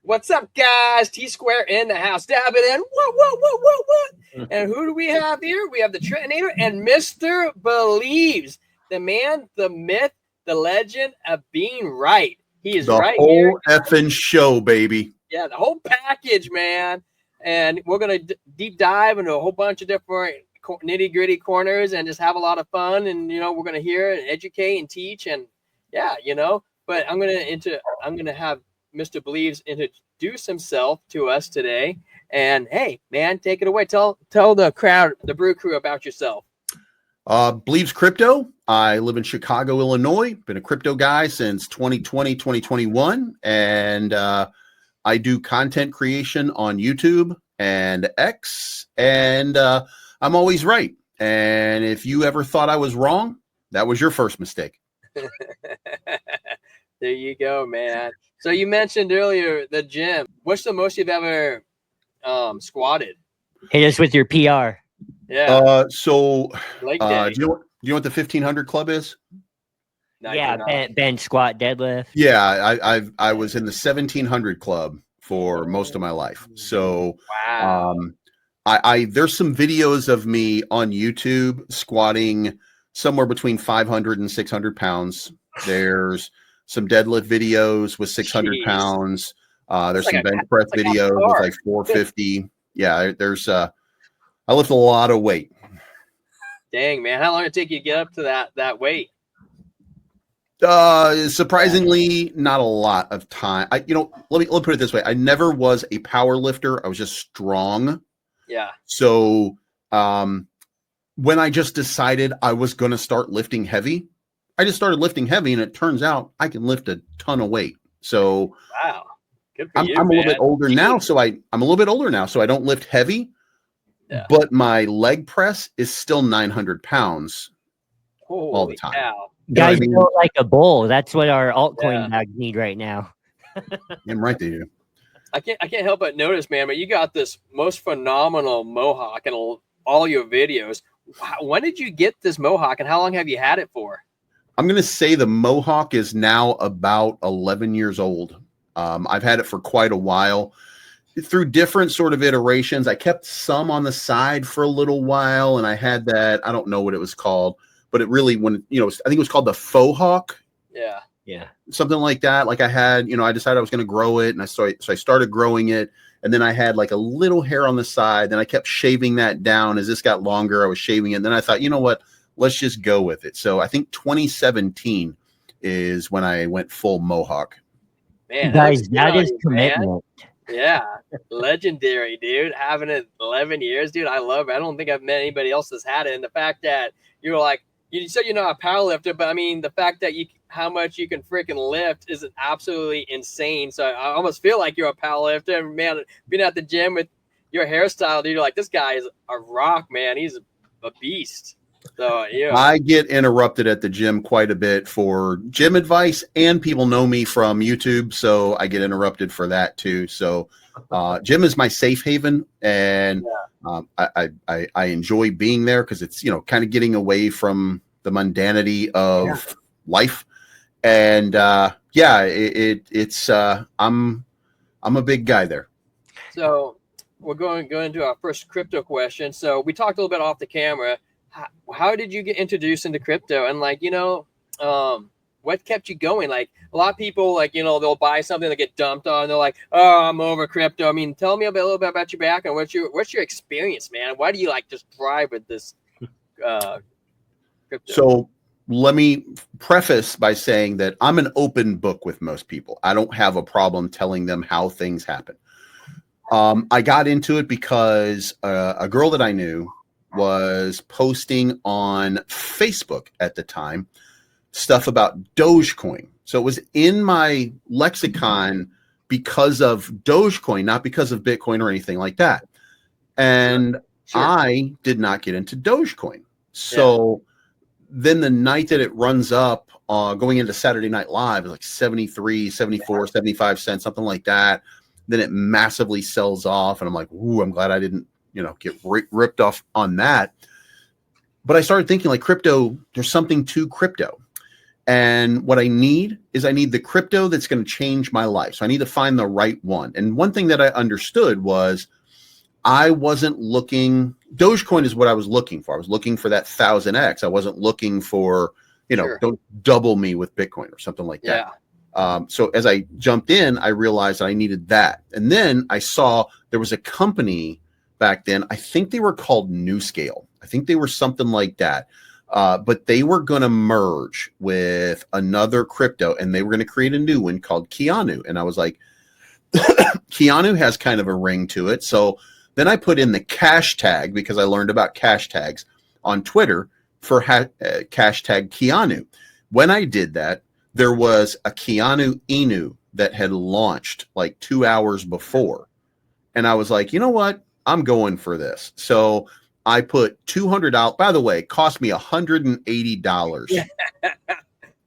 What's up, guys? T-Square in the house. Dab it in. What? And who do we have here? We have the Tritinator and Mr. Bleeves. The man, the myth, the legend of being right. He is right here. The whole effing show, baby. Yeah, the whole package, man. And we're going to deep dive into a whole bunch of different nitty-gritty corners and just have a lot of fun. And, you know, we're going to hear and educate and teach. And, yeah, you know. But I'm going to have Mr. Bleeves introduce himself to us today. And hey, man, take it away. Tell the crowd, the brew crew, about yourself. Bleeves Crypto. I live in Chicago, Illinois. Been a crypto guy since 2020, 2021. And I do content creation on YouTube and X. And I'm always right. And if you ever thought I was wrong, that was your first mistake. There you go, man. So you mentioned earlier the gym. What's the most you've ever squatted? Hit us with your PR. Yeah. Do you know what the 1500 club is? No, yeah, bench, squat, deadlift. Yeah, I was in the 1700 club for most of my life. So wow. There's some videos of me on YouTube squatting somewhere between 500 and 600 pounds. There's some deadlift videos with 600 pounds. There's some bench press videos with like 450. Yeah, there's I lift a lot of weight. Dang, man. How long did it take you to get up to that weight? Surprisingly, not a lot of time. Let me put it this way. I never was a power lifter. I was just strong. Yeah. So when I just decided I was going to start lifting heavy, I just started lifting heavy, and it turns out I can lift a ton of weight. So wow, good for you, I'm a little bit older now, so I'm a little bit older now, so I don't lift heavy. Yeah. But my leg press is still 900 pounds all the time. Cow. Guys, you know, like a bull. That's what our altcoin bags need right now. I'm right there. I can't help but notice, man. But you got this most phenomenal mohawk in all your videos. When did you get this mohawk, and how long have you had it for? I'm going to say the mohawk is now about 11 years old. I've had it for quite a while. Through different sort of iterations, I kept some on the side for a little while, and I had that. I don't know what it was called, but it really, I think it was called the faux hawk. Yeah, something like that. Like I had, I decided I was going to grow it, and so I started growing it, and then I had like a little hair on the side. Then I kept shaving that down as this got longer. I was shaving it, and then I thought, you know what? Let's just go with it. So I think 2017 is when I went full mohawk. Man, guys, that is commitment. Man. Yeah, legendary, dude. Having it 11 years, dude. I love it. I don't think I've met anybody else that's had it. And the fact that you're like, you said you're not a power lifter, but I mean, the fact that how much you can freaking lift is absolutely insane. So I almost feel like you're a power lifter. And man, being at the gym with your hairstyle, dude, you're like, this guy is a rock, man. He's a beast. So yeah, I get interrupted at the gym quite a bit for gym advice, and people know me from YouTube, so I get interrupted for that too. So gym is my safe haven, and I enjoy being there because it's kind of getting away from the mundanity of life, and it's I'm a big guy there. So we're going into our first crypto question. So we talked a little bit off the camera. How did you get introduced into crypto? And what kept you going? Like a lot of people, they'll buy something, they get dumped on. They're like, oh, I'm over crypto. I mean, tell me a little bit about your background. What's your experience, man? Why do you just thrive with this crypto? So let me preface by saying that I'm an open book with most people. I don't have a problem telling them how things happen. I got into it because a girl that I knew was posting on Facebook at the time stuff about Dogecoin. So it was in my lexicon because of Dogecoin, not because of Bitcoin or anything like that. And sure. I did not get into Dogecoin. So then the night that it runs up, going into Saturday Night Live, is like 73, 74, 75 cents, something like that. Then it massively sells off. And I'm like, ooh, I'm glad I didn't get ripped off on that. But I started thinking crypto, there's something to crypto. And what I need is the crypto that's going to change my life. So I need to find the right one. And one thing that I understood was I wasn't looking, Dogecoin is what I was looking for. I was looking for that 1000x. I wasn't looking for, don't double me with Bitcoin or something like that. So as I jumped in, I realized I needed that. And then I saw there was a company back then. I think they were called New Scale. I think they were something like that. But they were going to merge with another crypto, and they were going to create a new one called Keanu. And I was like, Keanu has kind of a ring to it. So then I put in the cash tag, because I learned about cash tags on Twitter for cash tag Keanu. When I did that, there was a Keanu Inu that had launched like 2 hours before. And I was like, you know what? I'm going for this. So I put $200. By the way, it cost me $180.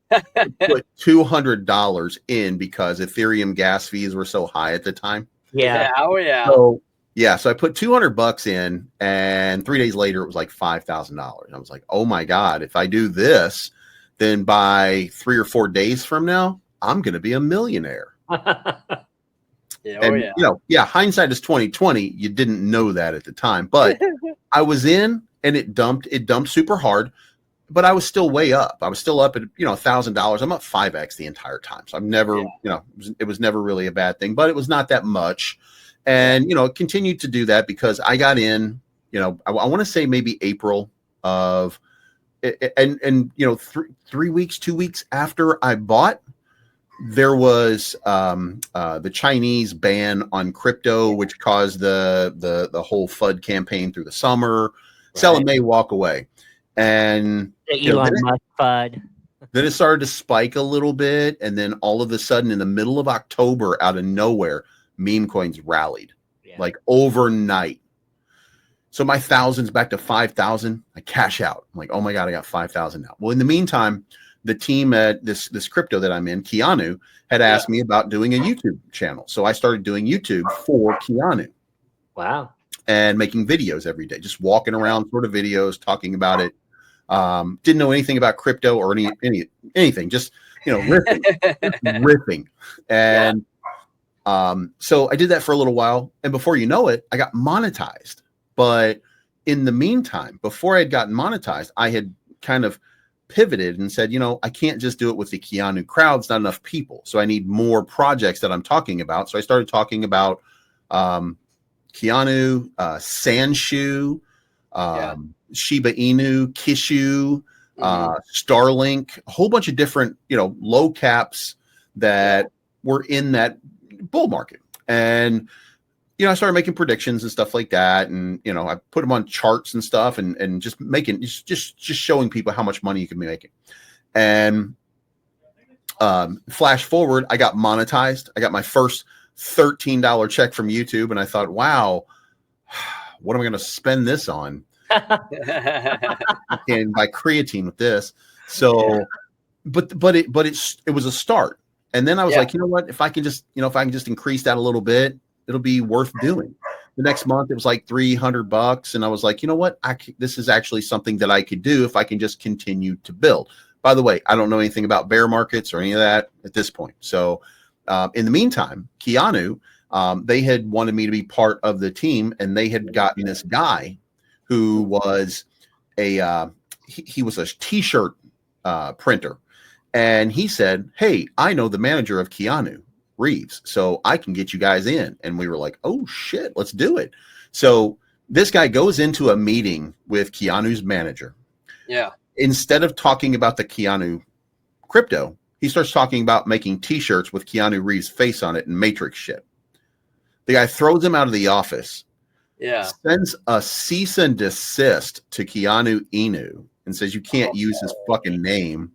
Put $200 in because Ethereum gas fees were so high at the time. Yeah. Oh yeah. So I put $200 in, and 3 days later it was like $5,000. I was like, oh my God, if I do this, then by 3 or 4 days from now, I'm going to be a millionaire. Hindsight is 2020. You didn't know that at the time, but I was in, and it dumped super hard, but I was still way up. I was still up at, $1,000. I'm up 5x the entire time. So I'm never, it was never really a bad thing, but it was not that much. And, it continued to do that because I got in, I want to say maybe April of, and 3 weeks, 2 weeks after I bought, there was the Chinese ban on crypto, which caused the whole FUD campaign through the summer. Right. Sell in May, walk away. And Elon Musk FUD. Then it started to spike a little bit. And then all of a sudden, in the middle of October, out of nowhere, meme coins rallied like overnight. So my thousands back to 5,000. I cash out. I'm like, oh my God, I got 5,000 now. Well, in the meantime, the team at this crypto that I'm in, Keanu, had asked me about doing a YouTube channel. So I started doing YouTube for Keanu. Wow. And making videos every day, just walking around sort of videos, talking about it. Didn't know anything about crypto or anything, just, riffing. And so I did that for a little while. And before you know it, I got monetized. But in the meantime, before I had gotten monetized, I had kind of pivoted and said, I can't just do it with the Keanu crowd. It's not enough people. So I need more projects that I'm talking about. So I started talking about Keanu, Sanshu, Shiba Inu, Kishu, Starlink, a whole bunch of different, low caps that were in that bull market. And I started making predictions and stuff like that. And, I put them on charts and stuff and just making, just showing people how much money you can be making. And flash forward, I got monetized. I got my first $13 check from YouTube. And I thought, wow, what am I going to spend this on? I can buy creatine with this. So, but it was a start. And then I was like, you know what, if I can just increase that a little bit, it'll be worth doing. The next month it was like $300. And I was like, you know what, this is actually something that I could do if I can just continue to build. By the way, I don't know anything about bear markets or any of that at this point. So in the meantime, Keanu, they had wanted me to be part of the team, and they had gotten this guy who was he was a t-shirt printer. And he said, hey, I know the manager of Keanu Reeves, so I can get you guys in. And we were like, oh shit, let's do it. So this guy goes into a meeting with Keanu's manager. Yeah. Instead of talking about the Keanu crypto, he starts talking about making t-shirts with Keanu Reeves' face on it and Matrix shit. The guy throws him out of the office. Yeah. Sends a cease and desist to Keanu Inu and says, you can't use his fucking name.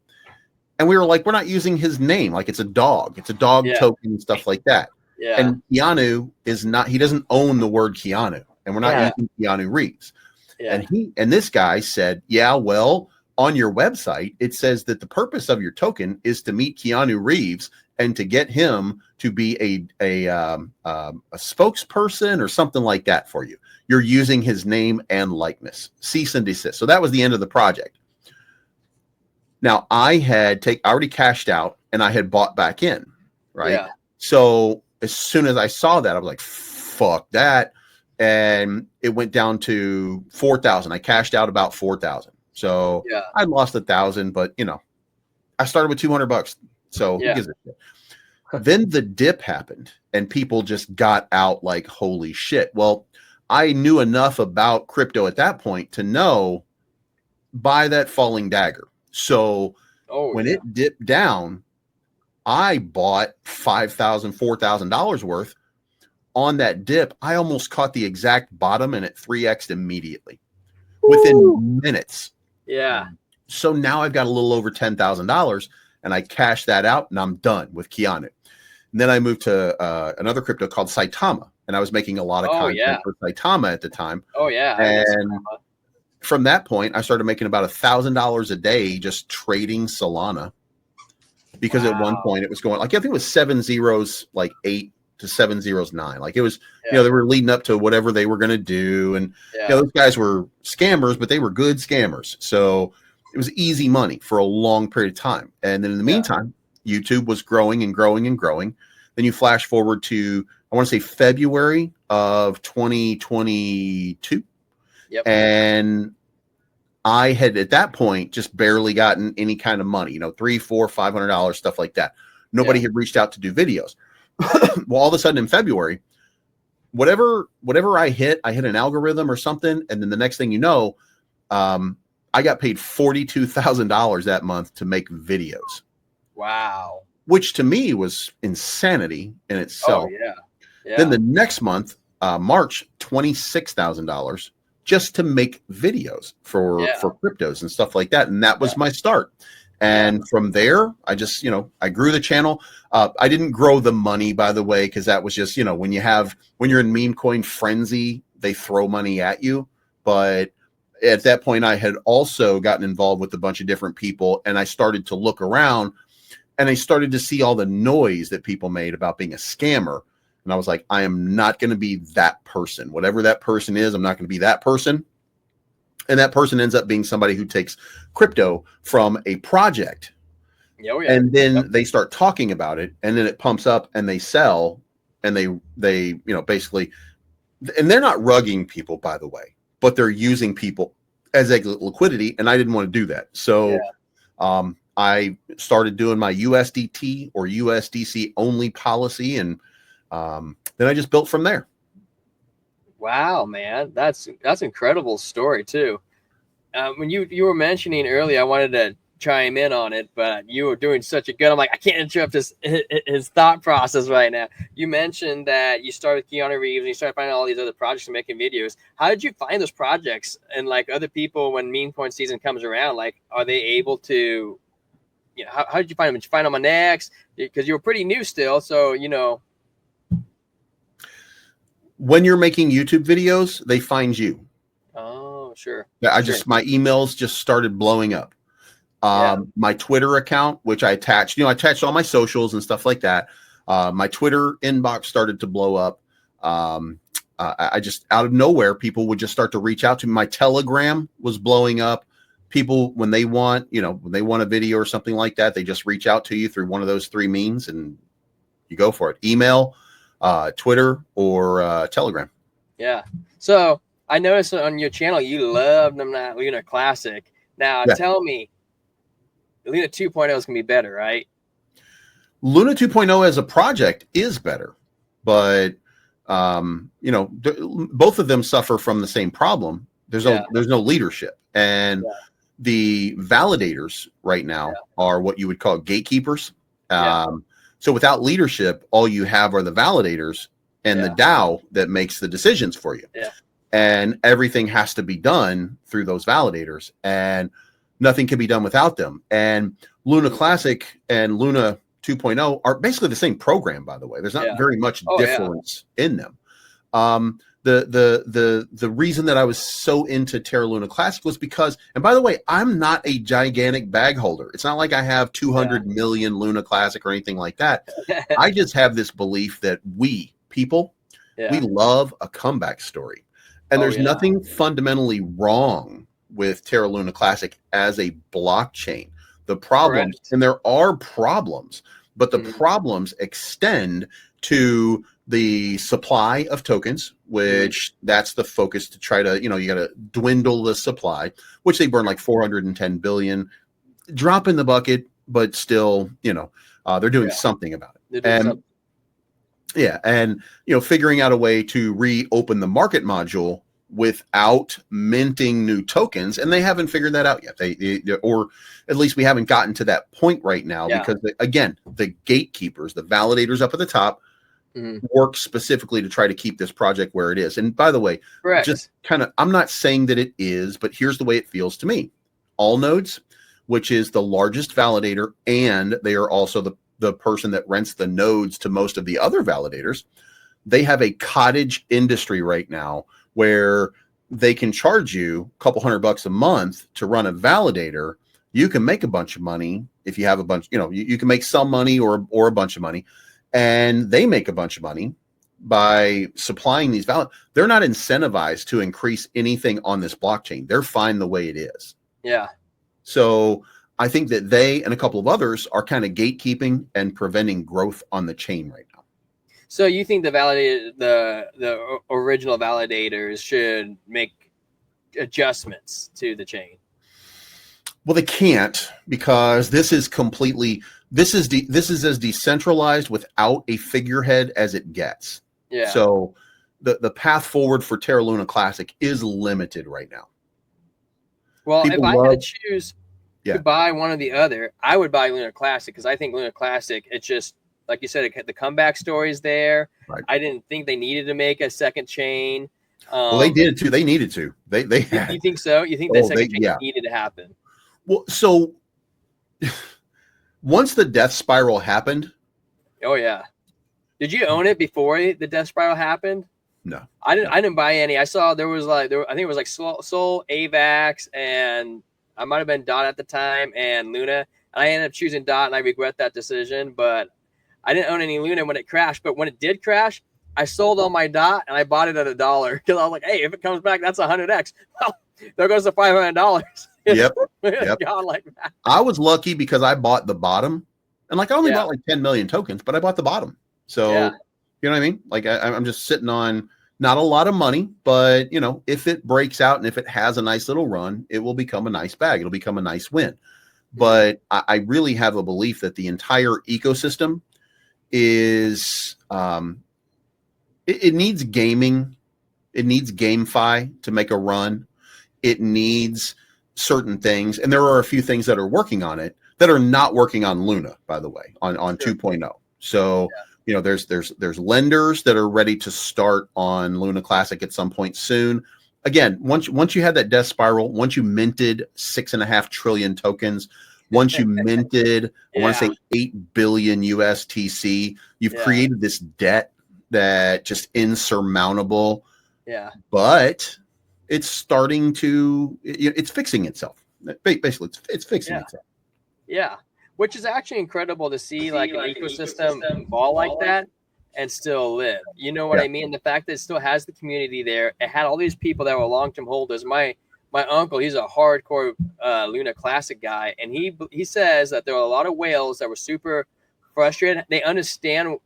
And we were like, we're not using his name. Like, it's a dog. It's a dog token and stuff like that. Yeah. And Keanu is not, he doesn't own the word Keanu. And we're not using Keanu Reeves. Yeah. And this guy said, yeah, well, on your website, it says that the purpose of your token is to meet Keanu Reeves and to get him to be a spokesperson or something like that for you. You're using his name and likeness. Cease and desist. So that was the end of the project. Now I already cashed out and I had bought back in, right? Yeah. So as soon as I saw that, I was like, fuck that. And it went down to 4,000. I cashed out about 4,000. So Yeah. I lost 1,000, but you know, I started with $200. So who Yeah. gives a shit? Then the dip happened and people just got out like, holy shit. Well, I knew enough about crypto at that point to know buy that falling dagger. So when it dipped down, I bought $5,000, $4,000 worth on that dip. I almost caught the exact bottom and it 3x'd immediately within minutes. Yeah. So now I've got a little over $10,000 and I cashed that out and I'm done with Keanu. And then I moved to another crypto called Saitama, and I was making a lot of content for Saitama at the time. Oh yeah. And from that point, I started making about $1,000 a day just trading Solana. Because at one point it was going like, I think it was 7 zeros, like 8 to 7 zeros 9. Like it was, you know, they were leading up to whatever they were going to do. And you know, those guys were scammers, but they were good scammers. So it was easy money for a long period of time. And then in the meantime, YouTube was growing and growing and growing. Then you flash forward to, I want to say February of 2022. Yep. And I had at that point just barely gotten any kind of money, you know, $300, $400, $500, stuff like that. Nobody had reached out to do videos. Well, all of a sudden in February, whatever I hit an algorithm or something. And then the next thing you know, I got paid $42,000 that month to make videos. Wow. Which to me was insanity in itself. Oh, yeah. Then the next month, March, $26,000 just to make videos for cryptos and stuff like that. And that was my start. And from there, I just, you know, I grew the channel. I didn't grow the money, by the way, because that was just, you know, when you're in meme coin frenzy, they throw money at you. But at that point, I had also gotten involved with a bunch of different people, and I started to look around and I started to see all the noise that people made about being a scammer. And I was like, I am not going to be that person. Whatever that person is, I'm not going to be that person. And that person ends up being somebody who takes crypto from a project. And then they start talking about it, and then it pumps up and they sell, and they, you know, basically, and they're not rugging people, by the way, but they're using people as a liquidity. And I didn't want to do that. So, I started doing my USDT or USDC only policy. And, then I just built from there. Wow, man, that's incredible story too. When you were mentioning earlier, I wanted to chime in on it, but you were doing such a good. I'm like, I can't interrupt his thought process right now. You mentioned that you started with Keanu Reeves and you started finding all these other projects and making videos. How did you find those projects and like other people when meme coin season comes around? Like, are they able to, you know, how did you find them? Did you find them on X? Because you were pretty new still, so you know. When you're making YouTube videos, they find you. Oh, sure. My emails just started blowing up. My Twitter account, which I attached, you know, I attached all my socials and stuff like that. My Twitter inbox started to blow up. I just, out of nowhere, people would just start to reach out to me. My Telegram was blowing up. People, when they want a video or something like that, they just reach out to you through one of those three means and you go for it. Email, Twitter, or Telegram. Yeah. So I noticed on your channel you love them that Luna Classic. Now tell me, Luna 2.0 is gonna be better, right? Luna 2.0 as a project is better, but you know, both of them suffer from the same problem. There's no leadership, and the validators right now are what you would call gatekeepers. So without leadership, all you have are the validators and the DAO that makes the decisions for you. And everything has to be done through those validators, and nothing can be done without them. And Luna Classic and Luna 2.0 are basically the same program, by the way. There's not very much difference in them. The reason that I was so into Terra Luna Classic was because, and by the way, I'm not a gigantic bag holder. It's not like I have 200 million Luna Classic or anything like that. I just have this belief that we love a comeback story. And there's nothing fundamentally wrong with Terra Luna Classic as a blockchain. The problems, Correct. and there are problems, but the Mhm. problems extend to the supply of tokens, which that's the focus to try to, you got to dwindle the supply, which they burn like 410 billion, drop in the bucket, but still, they're doing something about it. They're doing something. Yeah, and figuring out a way to reopen the market module without minting new tokens, and they haven't figured that out yet. They or at least we haven't gotten to that point right now, because again, the gatekeepers, the validators up at the top, work specifically to try to keep this project where it is. And by the way, just kind of, I'm not saying that it is, but here's the way it feels to me. All Nodes, which is the largest validator, and they are also the person that rents the nodes to most of the other validators, they have a cottage industry right now where they can charge you a couple $100 a month to run a validator. You can make a bunch of money if you have a bunch, you can make some money or a bunch of money, and they make a bunch of money by supplying these They're not incentivized to increase anything on this blockchain. They're fine the way it is. Yeah. So I think that they and a couple of others are kind of gatekeeping and preventing growth on the chain right now. So you think the original validators should make adjustments to the chain? Well, they can't, because this is as decentralized without a figurehead as it gets. Yeah. So the path forward for Terra Luna Classic is limited right now. Well, if I had to choose to buy one or the other, I would buy Luna Classic, because I think Luna Classic, it's just, like you said, the comeback story is there. Right. I didn't think they needed to make a second chain. Well, they did too. They needed to. They had. You think so? You think the second chain needed to happen? Well, so once the death spiral happened. Oh yeah. Did you own it before the death spiral happened? No. I didn't buy any. I saw there was I think it was like Sol, AVAX, and I might have been Dot at the time, and Luna. And I ended up choosing Dot, and I regret that decision. But I didn't own any Luna when it crashed. But when it did crash, I sold all my Dot, and I bought it at $1, because I was like, hey, if it comes back, that's 100x. Well, there goes the $500. Yep. God, like that. I was lucky because I bought the bottom, and I only bought like 10 million tokens, but I bought the bottom. So you know what I mean? Like I'm just sitting on not a lot of money, but if it breaks out and if it has a nice little run, it will become a nice bag. It'll become a nice win. But I really have a belief that the entire ecosystem is it needs gaming. It needs GameFi to make a run. It needs certain things. And there are a few things that are working on it that are not working on Luna, by the way, on 2.0. So, there's lenders that are ready to start on Luna Classic at some point soon. Again, once you had that death spiral, once you minted 6.5 trillion tokens, once you minted, I want to say 8 billion USTC, you've created this debt that just insurmountable. Yeah. But it's starting to, it's fixing itself. Basically, it's fixing itself. Yeah. Which is actually incredible to see, like an ecosystem fall like that and still live. You know what I mean? The fact that it still has the community there. It had all these people that were long-term holders. My uncle, he's a hardcore Luna Classic guy, and he says that there were a lot of whales that were super frustrated. They understand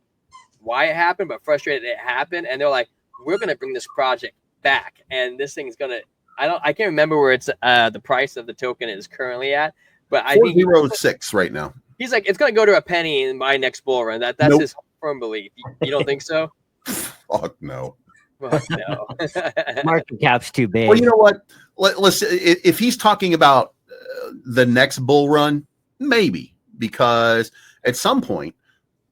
why it happened, but frustrated it happened, and they're like, we're going to bring this project back, and this thing is going to, I can't remember where it's the price of the token is currently at, but I think 406 right now. He's like, it's going to go to a penny in my next bull run. That's his firm belief. You don't think so? Fuck no. Fuck no. Market cap's too big. Well, you know what? Let's if he's talking about the next bull run, maybe, because at some point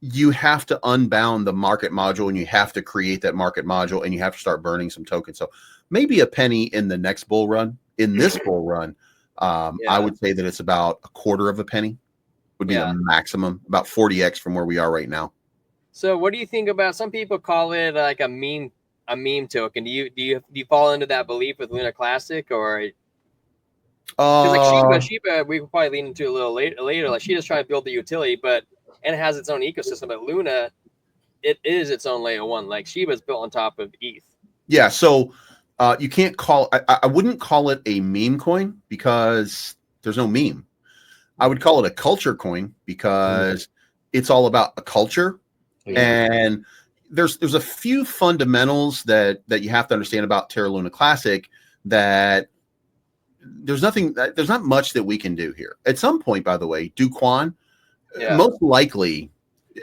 you have to unbound the market module and you have to create that market module and you have to start burning some tokens. So maybe a penny in the next bull run. In this bull run, I would say that it's about a quarter of a penny would be the maximum, about 40x from where we are right now. So what do you think about, some people call it like a meme token? Do you fall into that belief with Luna Classic, or like Shiba we could probably lean into a little later. Like Shiba's trying to build the utility, and it has its own ecosystem, but Luna, it is its own layer one. Like Shiba's built on top of ETH. Yeah, so you can't call, I wouldn't call it a meme coin because there's no meme. I would call it a culture coin because it's all about a culture. And there's a few fundamentals that you have to understand about Terra Luna Classic that there's not much that we can do here. At some point, by the way, Do Kwon, most likely,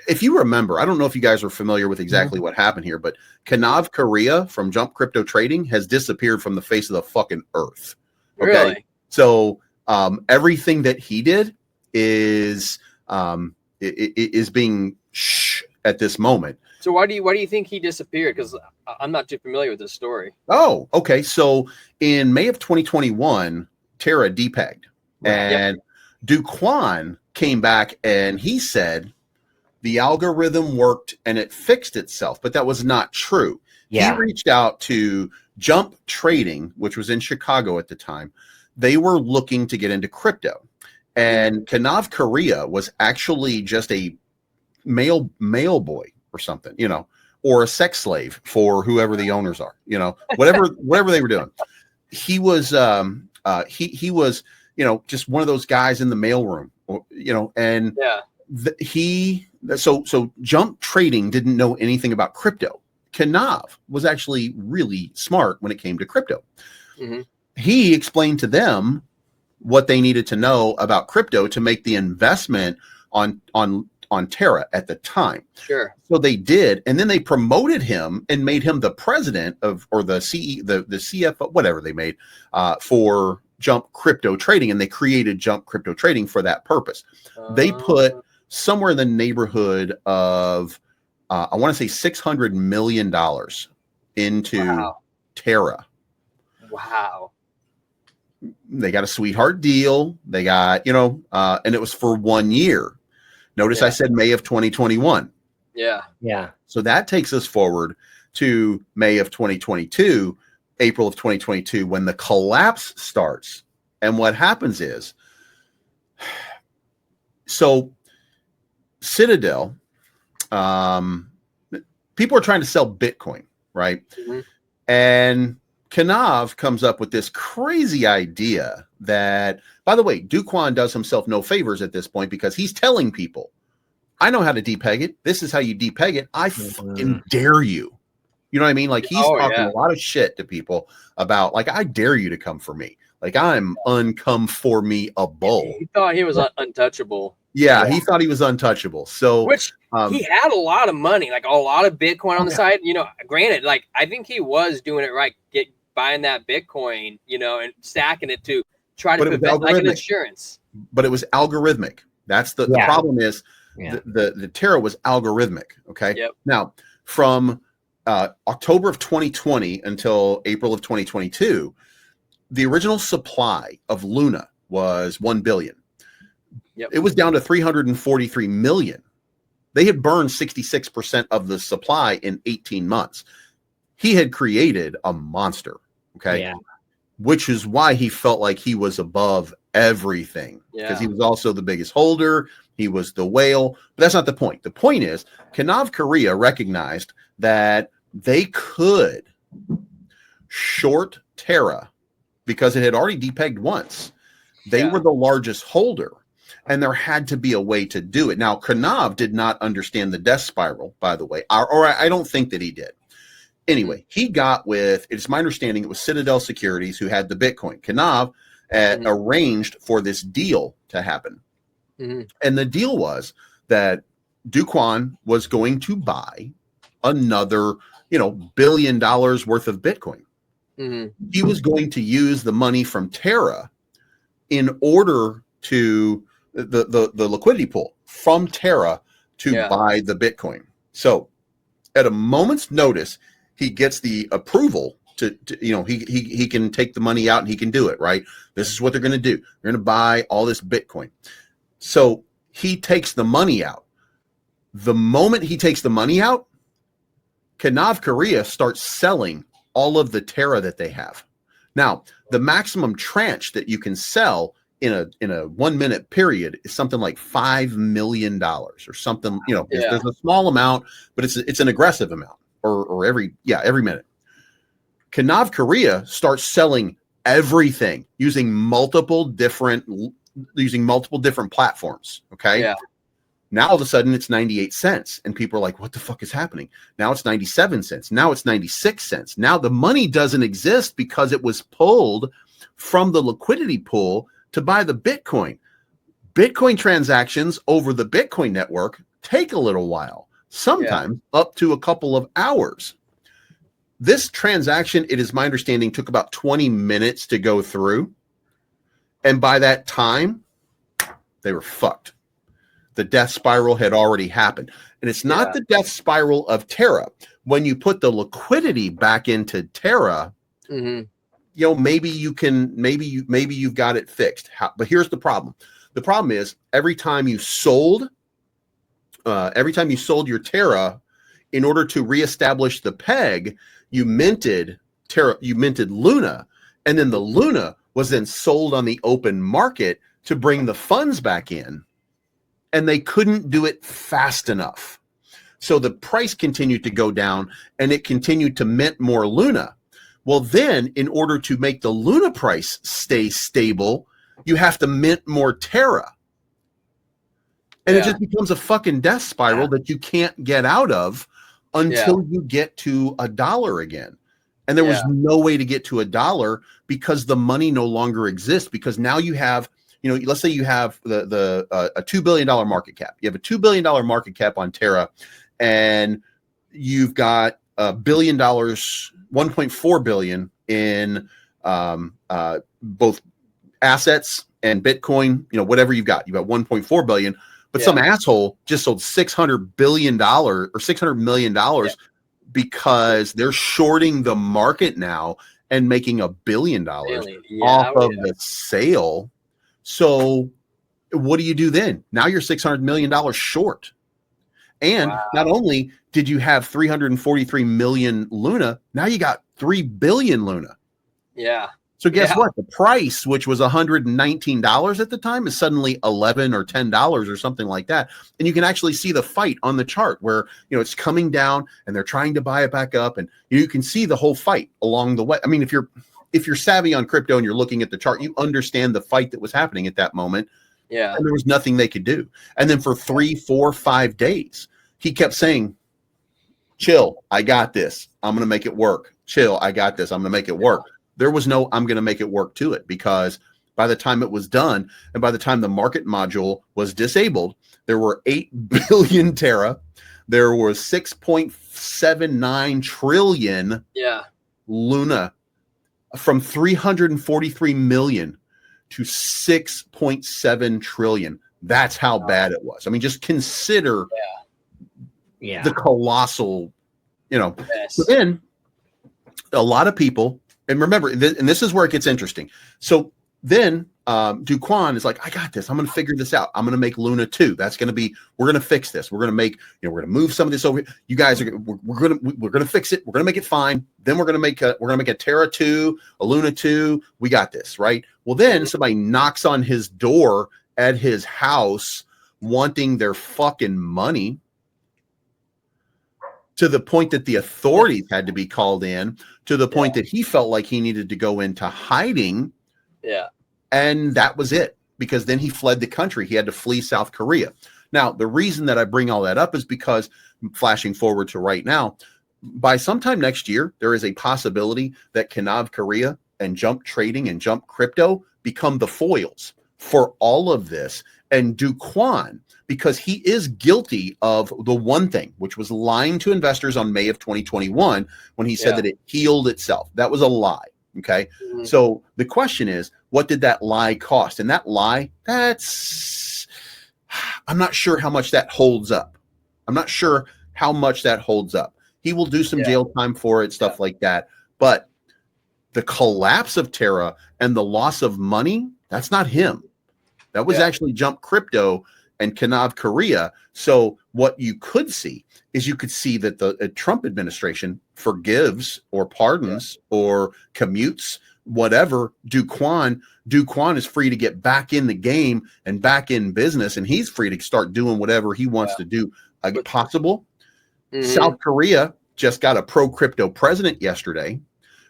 if you remember, I don't know if you guys are familiar with exactly what happened here, but Kanav Korea from Jump Crypto Trading has disappeared from the face of the fucking earth. Okay. Really? So everything that he did is being at this moment. So why do you think he disappeared? Because I'm not too familiar with this story. Oh, okay. So in May of 2021, Terra depegged, and Do Kwon came back and he said the algorithm worked and it fixed itself, but that was not true. He reached out to Jump Trading, which was in Chicago at the time. They were looking to get into crypto, and Kanav Korea was actually just a mail boy or something, or a sex slave for whoever the owners are, whatever they were doing. He was he was just one of those guys in the mailroom, and so Jump Trading didn't know anything about crypto. Kanav was actually really smart when it came to crypto. He explained to them what they needed to know about crypto to make the investment on Terra at the time. Sure. So they did, and then they promoted him and made him the president of, or the CFO, whatever they made, for Jump Crypto Trading, and they created Jump Crypto Trading for that purpose. They put somewhere in the neighborhood of, I want to say $600 million into Terra. Wow. They got a sweetheart deal. They got, and it was for 1 year. Notice I said May of 2021. Yeah. Yeah. So that takes us forward to May of 2022, April of 2022, when the collapse starts. And what happens is, so Citadel, people are trying to sell Bitcoin, right? And Kanav comes up with this crazy idea that, by the way, Do Kwon does himself no favors at this point because he's telling people, I know how to depeg it. This is how you depeg it. I fucking dare you. You know what I mean? Like, he's talking a lot of shit to people about, like, I dare you to come for me. Like, I'm uncome for me a bull. He thought he was untouchable. Yeah, he thought he was untouchable. So, which he had a lot of money, like a lot of Bitcoin on the side. Granted, like, I think he was doing it right, buying that Bitcoin, and stacking it to try to prevent, like, an insurance. But it was algorithmic. That's the problem is the Terra was algorithmic. Okay. Yep. Now, from October of 2020 until April of 2022, the original supply of Luna was 1 billion. Yep. It was down to 343 million. They had burned 66% of the supply in 18 months. He had created a monster. Okay. Yeah. Which is why he felt like he was above everything, because he was also the biggest holder. He was the whale, but that's not the point. The point is Kanav Korea recognized that they could short Terra because it had already depegged once. They were the largest holder, and there had to be a way to do it. Now, Kanav did not understand the death spiral, by the way, or I don't think that he did. Anyway, he got with, it's my understanding, it was Citadel Securities who had the Bitcoin. Kanav arranged for this deal to happen. And the deal was that Do Kwon was going to buy another, $1 billion worth of Bitcoin. He was going to use the money from Terra in order to the liquidity pool from Terra to buy the Bitcoin. So at a moment's notice, he gets the approval to he can take the money out and he can do it, right? This is what they're going to do. They're going to buy all this Bitcoin. So he takes the money out. The moment he takes the money out, Kanav Korea starts selling all of the Terra that they have. Now, the maximum tranche that you can sell in a 1 minute period is something like $5 million or something. There's a small amount, but it's an aggressive amount. Or every minute. Kanav Korea starts selling everything using multiple different using multiple different platforms. Okay. Yeah. Now all of a sudden it's 98 cents and people are like, what the fuck is happening? Now it's 97 cents. Now it's 96 cents. Now the money doesn't exist because it was pulled from the liquidity pool to buy the Bitcoin. Bitcoin transactions over the Bitcoin network take a little while, sometimes up to a couple of hours. This transaction, it is my understanding, took about 20 minutes to go through. And by that time, they were fucked. The death spiral had already happened. And it's not the death spiral of Terra. When you put the liquidity back into Terra, you know, maybe you've got it fixed. But here's the problem. The problem is every time you sold your Terra, in order to reestablish the peg, you minted Luna, and then the Luna was then sold on the open market to bring the funds back in, and they couldn't do it fast enough. So the price continued to go down, and it continued to mint more Luna. Well, then, in order to make the Luna price stay stable, you have to mint more Terra. And it just becomes a fucking death spiral that you can't get out of until you get to $1 again. And there was no way to get to $1 because the money no longer exists, because now you have, you know, let's say you have a $2 billion market cap. You have a $2 billion market cap on Terra, and you've got $1 billion, 1.4 billion in both assets and Bitcoin, you know, whatever you've got 1.4 billion, but some asshole just sold $600 billion or $600 million because they're shorting the market now and making $1 billion off of the sale. So what do you do then? Now you're $600 million short. And not only did you have 343 million Luna, now you got 3 billion Luna. Yeah. So guess what? The price, which was $119 at the time, is suddenly $11 or $10 or something like that. And you can actually see the fight on the chart where, you know, it's coming down and they're trying to buy it back up, and you can see the whole fight along the way. I mean, if you're savvy on crypto and you're looking at the chart, you understand the fight that was happening at that moment. Yeah. And there was nothing they could do. And then for 3, 4, 5 days, he kept saying, chill, I got this. I'm going to make it work. Chill, I got this. I'm going to make it work. There was no I'm going to make it work to it, because by the time it was done and by the time the market module was disabled, there were 8 billion Terra. There was 6.79 trillion Luna, from 343 million to 6.7 trillion. That's how bad it was. I mean, just consider the colossal, you know. So then a lot of people, and remember, and this is where it gets interesting. So then Do Kwon is like, I got this. I'm going to figure this out. I'm going to make Luna 2. That's going to be, we're going to fix this. We're going to make, you know, we're going to move some of this over. You guys are, we're going to fix it. We're going to make it fine. Then we're going to make a Terra 2, a Luna 2. We got this, right? Well, then somebody knocks on his door at his house wanting their fucking money, to the point that the authorities had to be called in, to the point that he felt like he needed to go into hiding. Yeah. And that was it, because then he fled the country. He had to flee South Korea. Now, the reason that I bring all that up is because, flashing forward to right now, by sometime next year, there is a possibility that Kanav Korea and Jump Trading and Jump Crypto become the foils for all of this. And Do Kwon, because he is guilty of the one thing, which was lying to investors on May of 2021 when he said that it healed itself. That was a lie. Okay. Mm-hmm. So the question is, what did that lie cost? And that lie, I'm not sure how much that holds up. He will do some jail time for it, stuff like that. But the collapse of Terra and the loss of money, that's not him. That was actually Jump Crypto and Kanav Korea. So what you could see is that the Trump administration forgives or pardons or commutes whatever Do Kwon. Do Kwon is free to get back in the game and back in business, and he's free to start doing whatever he wants to do. Possible. Mm-hmm. South Korea just got a pro-crypto president yesterday.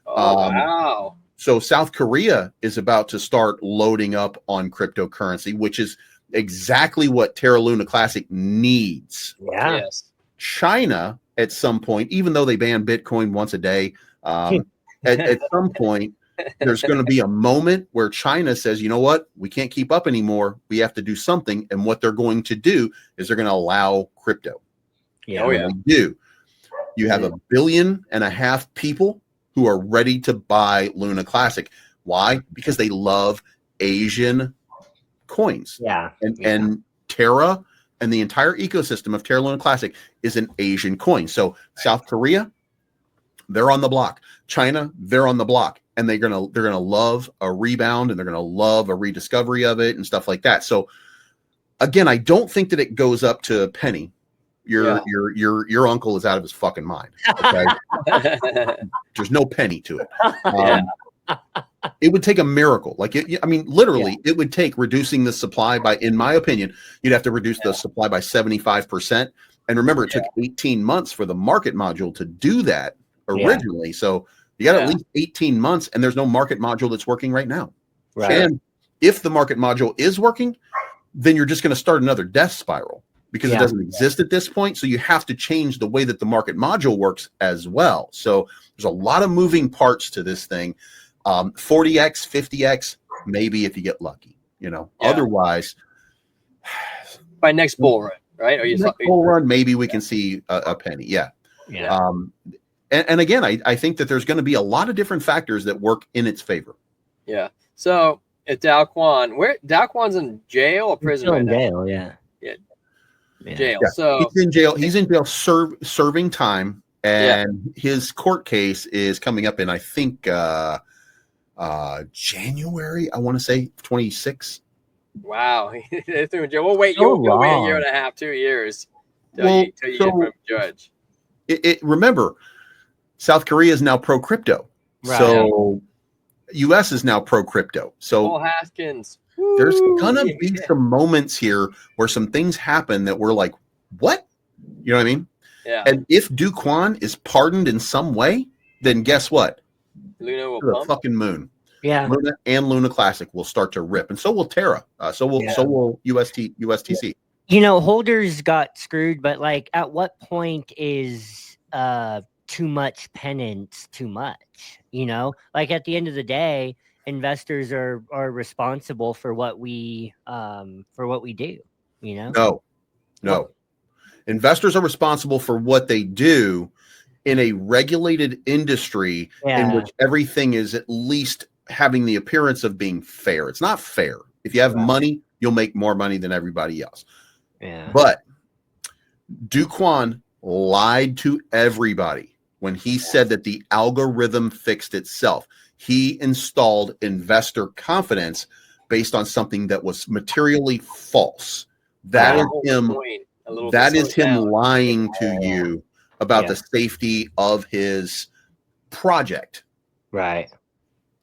Oh, wow. So South Korea is about to start loading up on cryptocurrency, which is exactly what Terra Luna Classic needs. Yeah. Yes. China, at some point, even though they ban Bitcoin once a day, at some point, there's going to be a moment where China says, you know what, we can't keep up anymore. We have to do something. And what they're going to do is they're going to allow crypto. Yeah. Oh, yeah. When they do, you have 1.5 billion people who are ready to buy Luna Classic. Why? Because they love Asian coins. Yeah. And Terra and the entire ecosystem of Terra Luna Classic is an Asian coin. So South Korea, they're on the block. China, they're on the block, and they're gonna love a rebound, and they're gonna love a rediscovery of it and stuff like that. So again, I don't think that it goes up to a penny. Your uncle is out of his fucking mind. Okay, there's no penny to it. It would take a miracle. Like literally, it would take reducing the supply by, in my opinion, you'd have to reduce the supply by 75%. And remember, it took 18 months for the market module to do that originally. So you got at least 18 months, and there's no market module that's working right now. Right. And if the market module is working, then you're just going to start another death spiral because it doesn't exist at this point. So you have to change the way that the market module works as well. So there's a lot of moving parts to this thing. 40x, 50x, maybe if you get lucky, Otherwise, by next bull run, right? Are you next bull run? Maybe we can see a penny. Yeah. And again, I think that there's going to be a lot of different factors that work in its favor. Yeah. So at Do Kwon, Do Kwon's in jail or prison right now? Jail, Jail. Yeah. So he's in jail. He's in jail serving time, and his court case is coming up in, I think, January. I want to say 26. Wow. They threw him in jail. Well, wait, you'll wait a year and a half, 2 years till you get from a judge. Remember, South Korea is now pro crypto, so U.S. is now pro crypto. So Paul Haskins. There's gonna be some moments here where some things happen that we're like, what? You know what I mean? Yeah. And if Do Kwon is pardoned in some way, then guess what? Luna will the fucking moon. Yeah. Luna and Luna Classic will start to rip, and so will Terra. So will USTC. Holders got screwed, but like, at what point is too much penance too much? Like, at the end of the day, investors are responsible for what we do. No. Investors are responsible for what they do in a regulated industry in which everything is at least having the appearance of being fair. It's not fair. If you have money, you'll make more money than everybody else. Yeah. But Do Kwon lied to everybody when he said that the algorithm fixed itself. He installed investor confidence based on something that was materially false. That is him. That is him lying to you about the safety of his project. Right.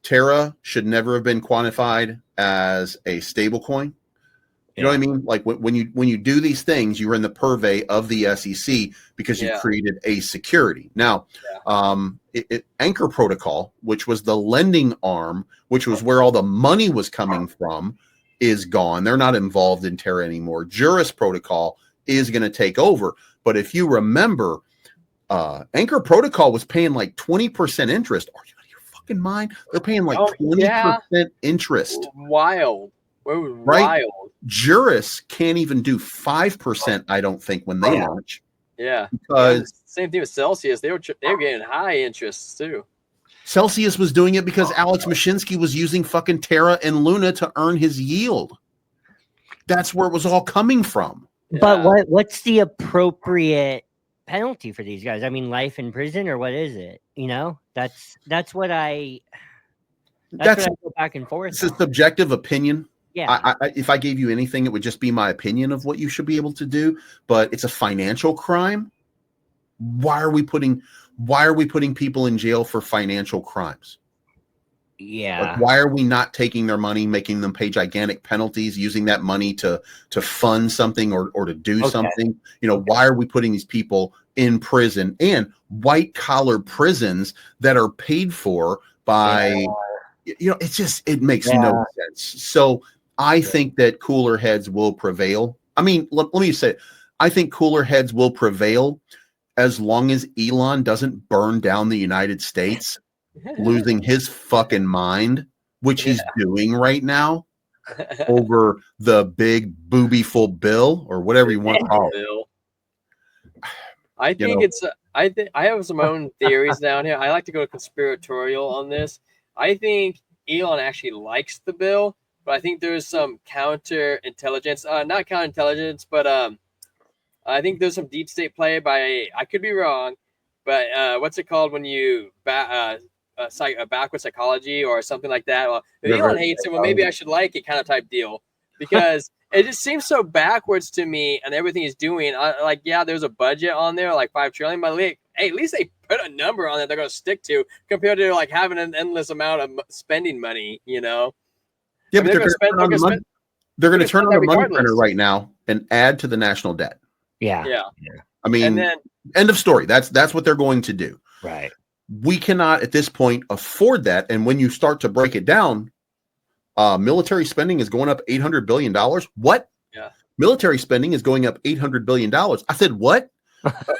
Terra should never have been quantified as a stable coin. You know what I mean? Like, when you do these things, you're in the purvey of the SEC because you created a security. Now, Anchor Protocol, which was the lending arm, which was where all the money was coming from, is gone. They're not involved in Terra anymore. Juris Protocol is going to take over. But if you remember, Anchor Protocol was paying like 20% interest. Are you out of your fucking mind? They're paying like 20% interest. Wild. Right? Juris can't even do 5%, I don't think, when they launch. Yeah. Because same thing with Celsius. They were getting high interests too. Celsius was doing it because Alex Mashinsky was using fucking Terra and Luna to earn his yield. That's where it was all coming from. But what's the appropriate penalty for these guys? I mean, life in prison, or what is it? That's what I go back and forth. It's a subjective opinion. Yeah. If I gave you anything, it would just be my opinion of what you should be able to do. But it's a financial crime. Why are we putting people in jail for financial crimes? Yeah. Like, why are we not taking their money, making them pay gigantic penalties, using that money to fund something or to do something? Why are we putting these people in prison, and white collar prisons that are paid for by it makes no sense. So I think that cooler heads will prevail. I mean, let me say it. I think cooler heads will prevail as long as Elon doesn't burn down the United States, losing his fucking mind, which he's doing right now over the big boobyful bill or whatever you want to call it. I think I have some own theories down here. I like to go conspiratorial on this. I think Elon actually likes the bill, but I think there's some counterintelligence, not counterintelligence, but I think there's some deep state play by, I could be wrong, but what's it called when you backward psychology or something like that? Well, if Elon hates it, well, maybe I should like it kind of type deal, because it just seems so backwards to me and everything he's doing. Yeah, there's a budget on there, like 5 trillion, but hey, at least they put a number on it they're going to stick to, compared to like having an endless amount of spending money, Yeah, but they're going to turn on the money printer right now and add to the national debt. Yeah. I mean, end of story. That's what they're going to do. Right. We cannot at this point afford that. And when you start to break it down, military spending is going up $800 billion. What? Yeah. Military spending is going up $800 billion. I said, what?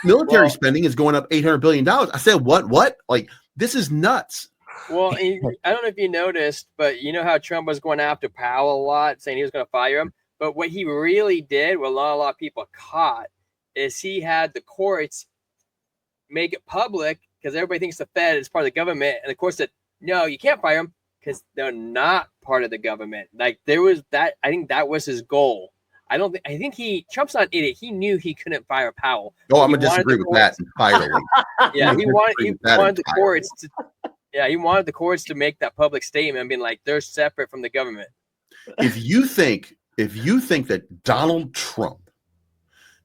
Military spending is going up $800 billion. I said, what? What? Like, this is nuts. Well, I don't know if you noticed, but you know how Trump was going after Powell a lot, saying he was going to fire him. But what he really did, what a lot of people caught, is he had the courts make it public, because everybody thinks the Fed is part of the government. And the court said, no, you can't fire them because they're not part of the government. Like, there was that. I think that was his goal. I think Trump's not an idiot. He knew he couldn't fire Powell. Oh, I'm going to disagree with that entirely. Yeah, he wanted the courts to. Yeah, he wanted the courts to make that public statement, being like, they're separate from the government. If you think that Donald Trump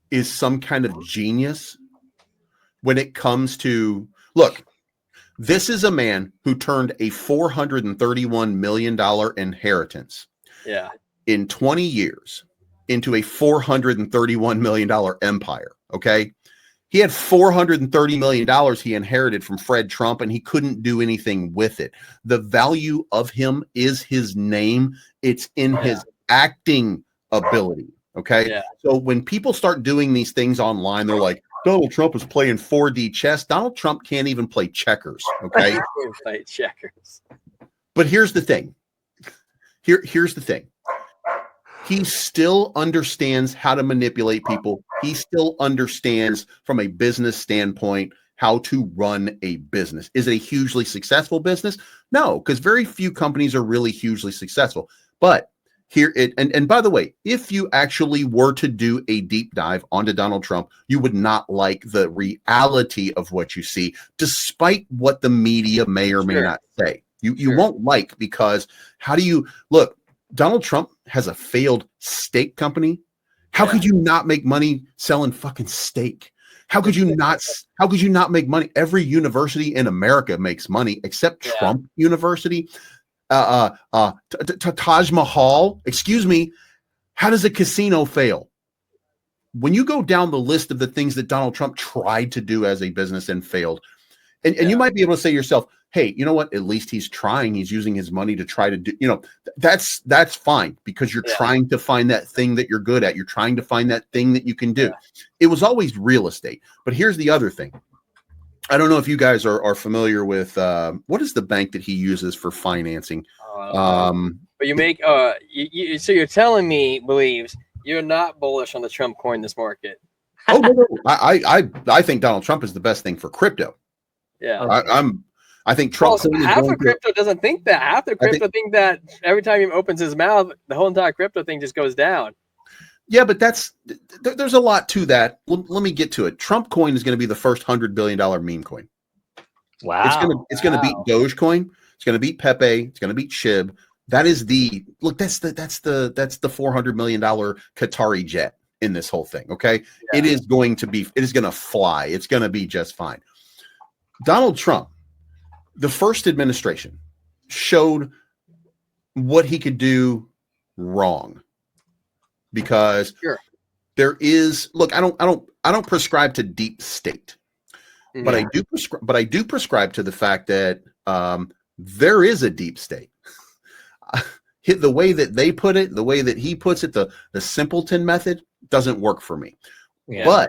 is some kind of genius when it comes to, look, this is a man who turned a $431 million inheritance in 20 years into a $431 million empire. Okay. He had $430 million he inherited from Fred Trump, and he couldn't do anything with it. The value of him is his name. It's in his acting ability. Okay. Yeah. So when people start doing these things online, they're like, Donald Trump is playing 4D chess. Donald Trump can't even play checkers. Okay. Play checkers. But here's the thing. Here's the thing. He still understands how to manipulate people. He still understands from a business standpoint how to run a business. Is it a hugely successful business? No, because very few companies are really hugely successful. But and by the way, if you actually were to do a deep dive onto Donald Trump, you would not like the reality of what you see, despite what the media may or may not say. You won't like, because how do you look? Donald Trump has a failed steak company. How could you not make money selling fucking steak? How could you not make money? Every university in America makes money except Trump University. Taj Mahal, excuse me. How does a casino fail? When you go down the list of the things that Donald Trump tried to do as a business and failed, and you might be able to say to yourself, hey, you know what? At least he's trying. He's using his money to try to do, that's fine, because you're trying to find that thing that you're good at. You're trying to find that thing that you can do. It was always real estate. But here's the other thing. I don't know if you guys are familiar with what is the bank that he uses for financing? But you make so you're telling me, Bleeves, you're not bullish on the Trump coin this market. Oh no. I think Donald Trump is the best thing for crypto. Yeah. I think Trump. Well, half of crypto doesn't think that. Half the crypto think that every time he opens his mouth, the whole entire crypto thing just goes down. Yeah, but there's a lot to that. Let me get to it. Trump coin is going to be the first $100 billion meme coin. Wow. It's going to beat Dogecoin. It's going to beat Pepe. It's going to beat SHIB. That's the $400 million Qatari jet in this whole thing. Okay. Yeah. It is going to fly. It's going to be just fine. Donald Trump, the first administration, showed what he could do wrong, because there is, look, I don't prescribe to deep state, but I do prescribe to the fact that there is a deep state. The way that they put it, the way that he puts it, the simpleton method doesn't work for me. Yeah.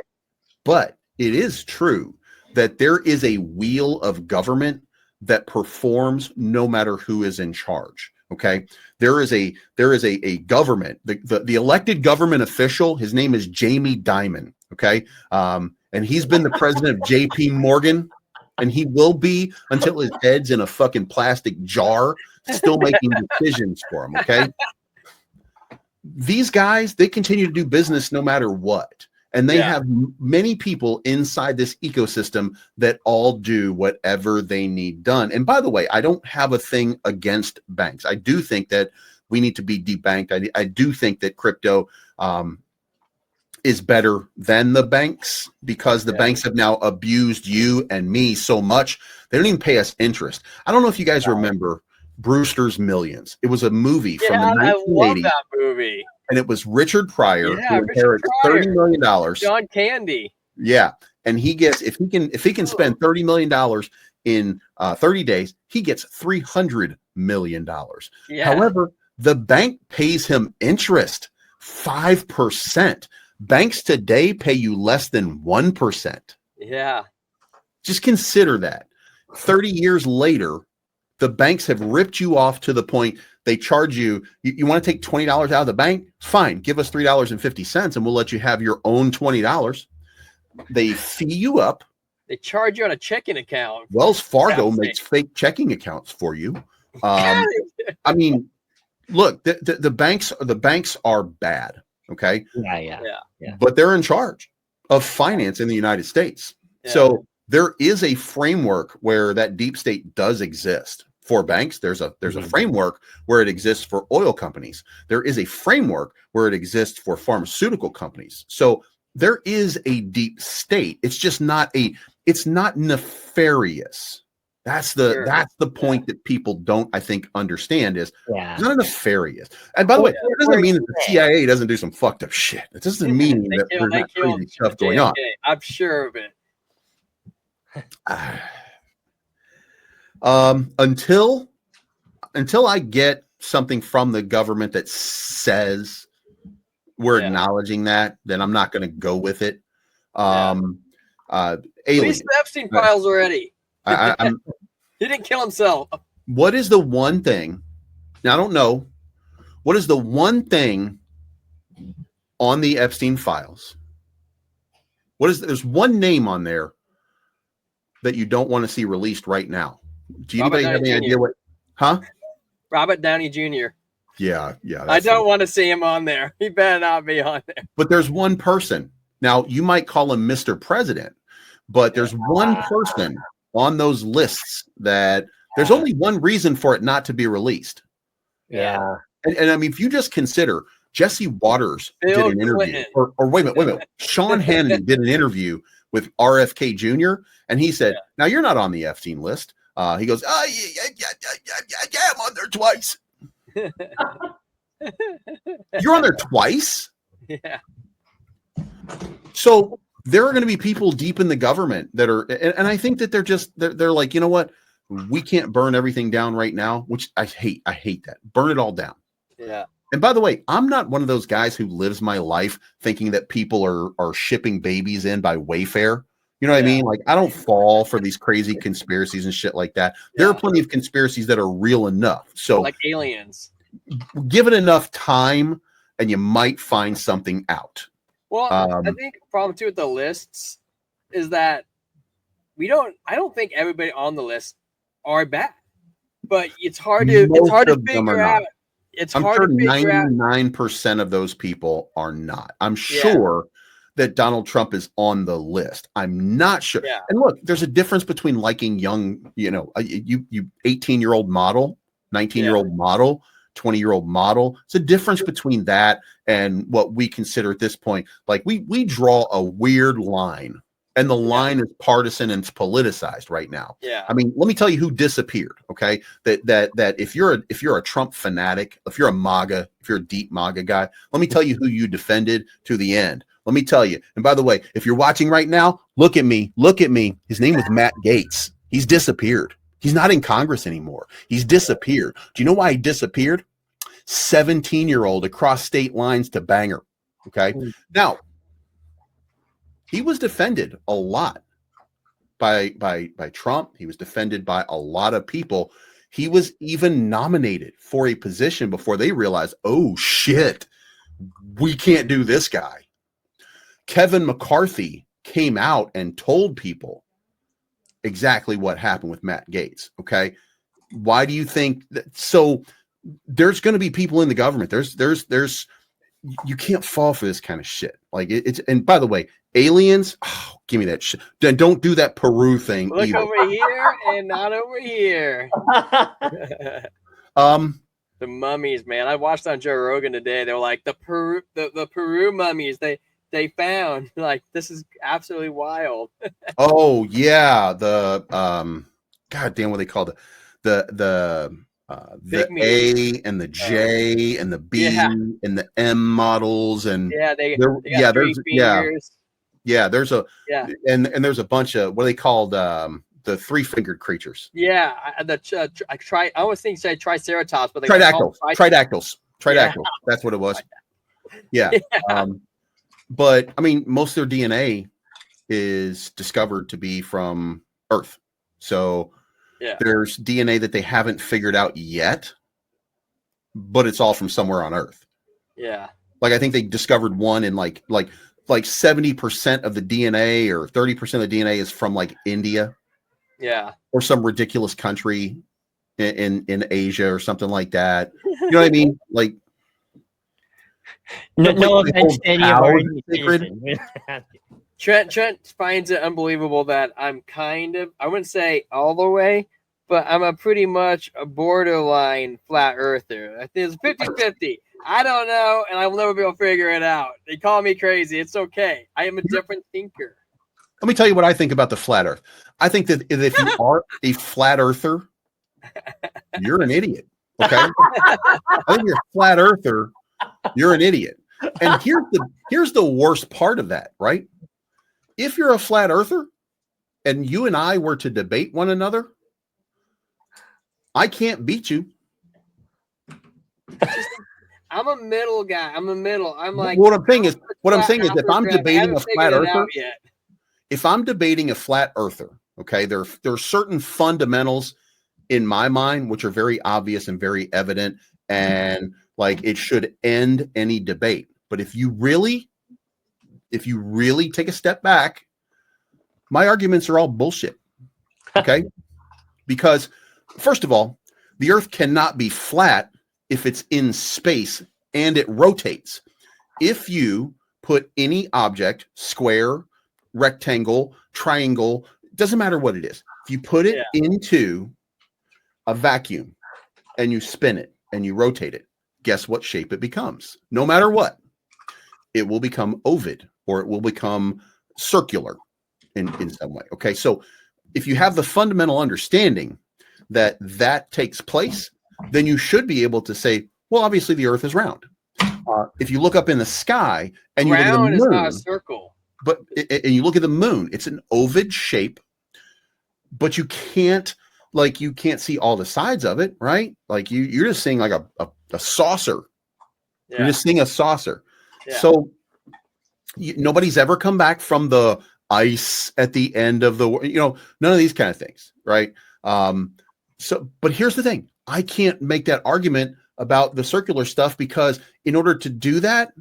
But it is true that there is a wheel of government that performs no matter who is in charge. Okay, there is a government, the elected government official. His name is Jamie Dimon. Okay, and he's been the president of J.P. Morgan, and he will be until his head's in a fucking plastic jar, still making decisions for him. Okay, these guys, they continue to do business no matter what. And they have many people inside this ecosystem that all do whatever they need done. And by the way, I don't have a thing against banks. I do think that we need to be debanked. I do think that crypto is better than the banks, because the banks have now abused you and me so much. They don't even pay us interest. I don't know if you guys remember Brewster's Millions. It was a movie from the 1980s. I love that movie. And it was Richard Pryor who inherits $30 million. John Candy. Yeah. And he gets, if he can spend $30 million in 30 days, he gets $300 million. Yeah. However, the bank pays him interest, 5%. Banks today pay you less than 1%. Yeah. Just consider that. 30 years later, the banks have ripped you off to the point they charge you. You want to take $20 out of the bank? Fine. Give us $3.50 and we'll let you have your own $20. They fee you up. They charge you on a checking account. Wells Fargo makes fake checking accounts for you. I mean, look, the banks are bad. Okay. Yeah. But they're in charge of finance in the United States. Yeah. So there is a framework where that deep state does exist. For banks, there's a framework where it exists for oil companies. There is a framework where it exists for pharmaceutical companies. So there is a deep state. It's just not it's not nefarious. That's the point that people don't, I think, understand is it's not nefarious. And by the way, it doesn't mean that the CIA doesn't do some fucked up shit. It doesn't mean that there's not crazy stuff going on. I'm sure of it. Until I get something from the government that says we're acknowledging that, then I'm not going to go with it. Alien. Release the Epstein files already. He didn't kill himself. What is the one thing? Now I don't know. What is the one thing on the Epstein files? There's one name on there that you don't want to see released right now. Do anybody have any idea what? Huh? Robert Downey Jr. Yeah. I don't want to see him on there. He better not be on there. But there's one person. Now, you might call him Mr. President, but there's one person on those lists that there's only one reason for it not to be released. Yeah. And I mean, if you just consider Jesse Waters did an interview, or wait a minute. Sean Hannity did an interview with RFK Jr. and he said, now you're not on the Epstein list. He goes, yeah, I'm on there twice. You're on there twice? Yeah. So there are going to be people deep in the government that are, and I think that they're like, you know what? We can't burn everything down right now, which I hate. I hate that. Burn it all down. Yeah. And by the way, I'm not one of those guys who lives my life thinking that people are shipping babies in by Wayfair. You know what I mean? Like, I don't fall for these crazy conspiracies and shit like that. There are plenty of conspiracies that are real enough. So, like aliens. Give it enough time, and you might find something out. Well, I think the problem too with the lists is that I don't think everybody on the list are bad, but it's hard to figure out. I'm sure 99% of those people are not. I'm sure that Donald Trump is on the list. I'm not sure. Yeah. And look, there's a difference between liking young, you 18-year-old model, 19-year-old model, 20-year-old model. It's a difference between that and what we consider at this point. Like we draw a weird line, and the line is partisan and it's politicized right now. Yeah. I mean, let me tell you who disappeared. Okay. That if you're a Trump fanatic, if you're a MAGA, if you're a deep MAGA guy, let me tell you who you defended to the end. Let me tell you. And by the way, if you're watching right now, look at me. His name was Matt Gaetz. He's disappeared. He's not in Congress anymore. He's disappeared. Do you know why he disappeared? 17-year-old across state lines to banger. Okay. Now, he was defended a lot by Trump. He was defended by a lot of people. He was even nominated for a position before they realized, oh shit, we can't do this guy. Kevin McCarthy came out and told people exactly what happened with Matt Gaetz. Okay. Why do you think that? So there's going to be people in the government. There's, you can't fall for this kind of shit. Like it's, and by the way, aliens, oh, give me that shit. Then don't do that Peru thing. Look either. over here and not over here. The mummies, man. I watched on Joe Rogan today. They were like the Peru mummies. They found, like, this is absolutely wild. Oh yeah, the God damn, what they called it, the A and the J and the B and the M models, and there's a bunch of what are they called, the 3-fingered creatures. Yeah, I always think say triceratops, but they tridactyls. That's what it was. Yeah. But I mean, most of their DNA is discovered to be from Earth. So there's DNA that they haven't figured out yet, but it's all from somewhere on Earth. Yeah. Like I think they discovered one in like 70% of the DNA or 30% of the DNA is from like India. Yeah. Or some ridiculous country in Asia or something like that. You know what I mean? Like no offense to any of our Trent finds it unbelievable that I'm kind of, I wouldn't say all the way, but I'm a pretty much a borderline flat earther. I think it's 50-50. I don't know, and I will never be able to figure it out. They call me crazy. It's okay. I am a different thinker. Let me tell you what I think about the flat earth. I think that if you are a flat earther, you're an idiot. Okay? I think you're a flat earther, you're an idiot. And here's the worst part of that, right? If you're a flat earther and you and I were to debate one another, I can't beat you. I'm a middle guy. I'm like, what I'm saying is if I'm debating a flat earther, if I'm debating a flat earther, okay, there are certain fundamentals in my mind which are very obvious and very evident, and like it should end any debate. But if you really take a step back, my arguments are all bullshit. Okay? Because first of all, the earth cannot be flat if it's in space and it rotates. If you put any object, square, rectangle, triangle, doesn't matter what it is. If you put it into a vacuum and you spin it and you rotate it, guess what shape it becomes? No matter what, it will become ovid or it will become circular in some way. Okay, so if you have the fundamental understanding that that takes place, then you should be able to say, well, obviously the earth is round. If you look up in the sky and you look at the moon, is not a circle. But and you look at the moon, it's an ovid shape, but you can't see all the sides of it, right? Like you're just seeing like a saucer. Yeah. You're just seeing a saucer. Yeah. So nobody's ever come back from the ice at the end of the, none of these kind of things, right? But here's the thing. I can't make that argument about the circular stuff because in order to do that,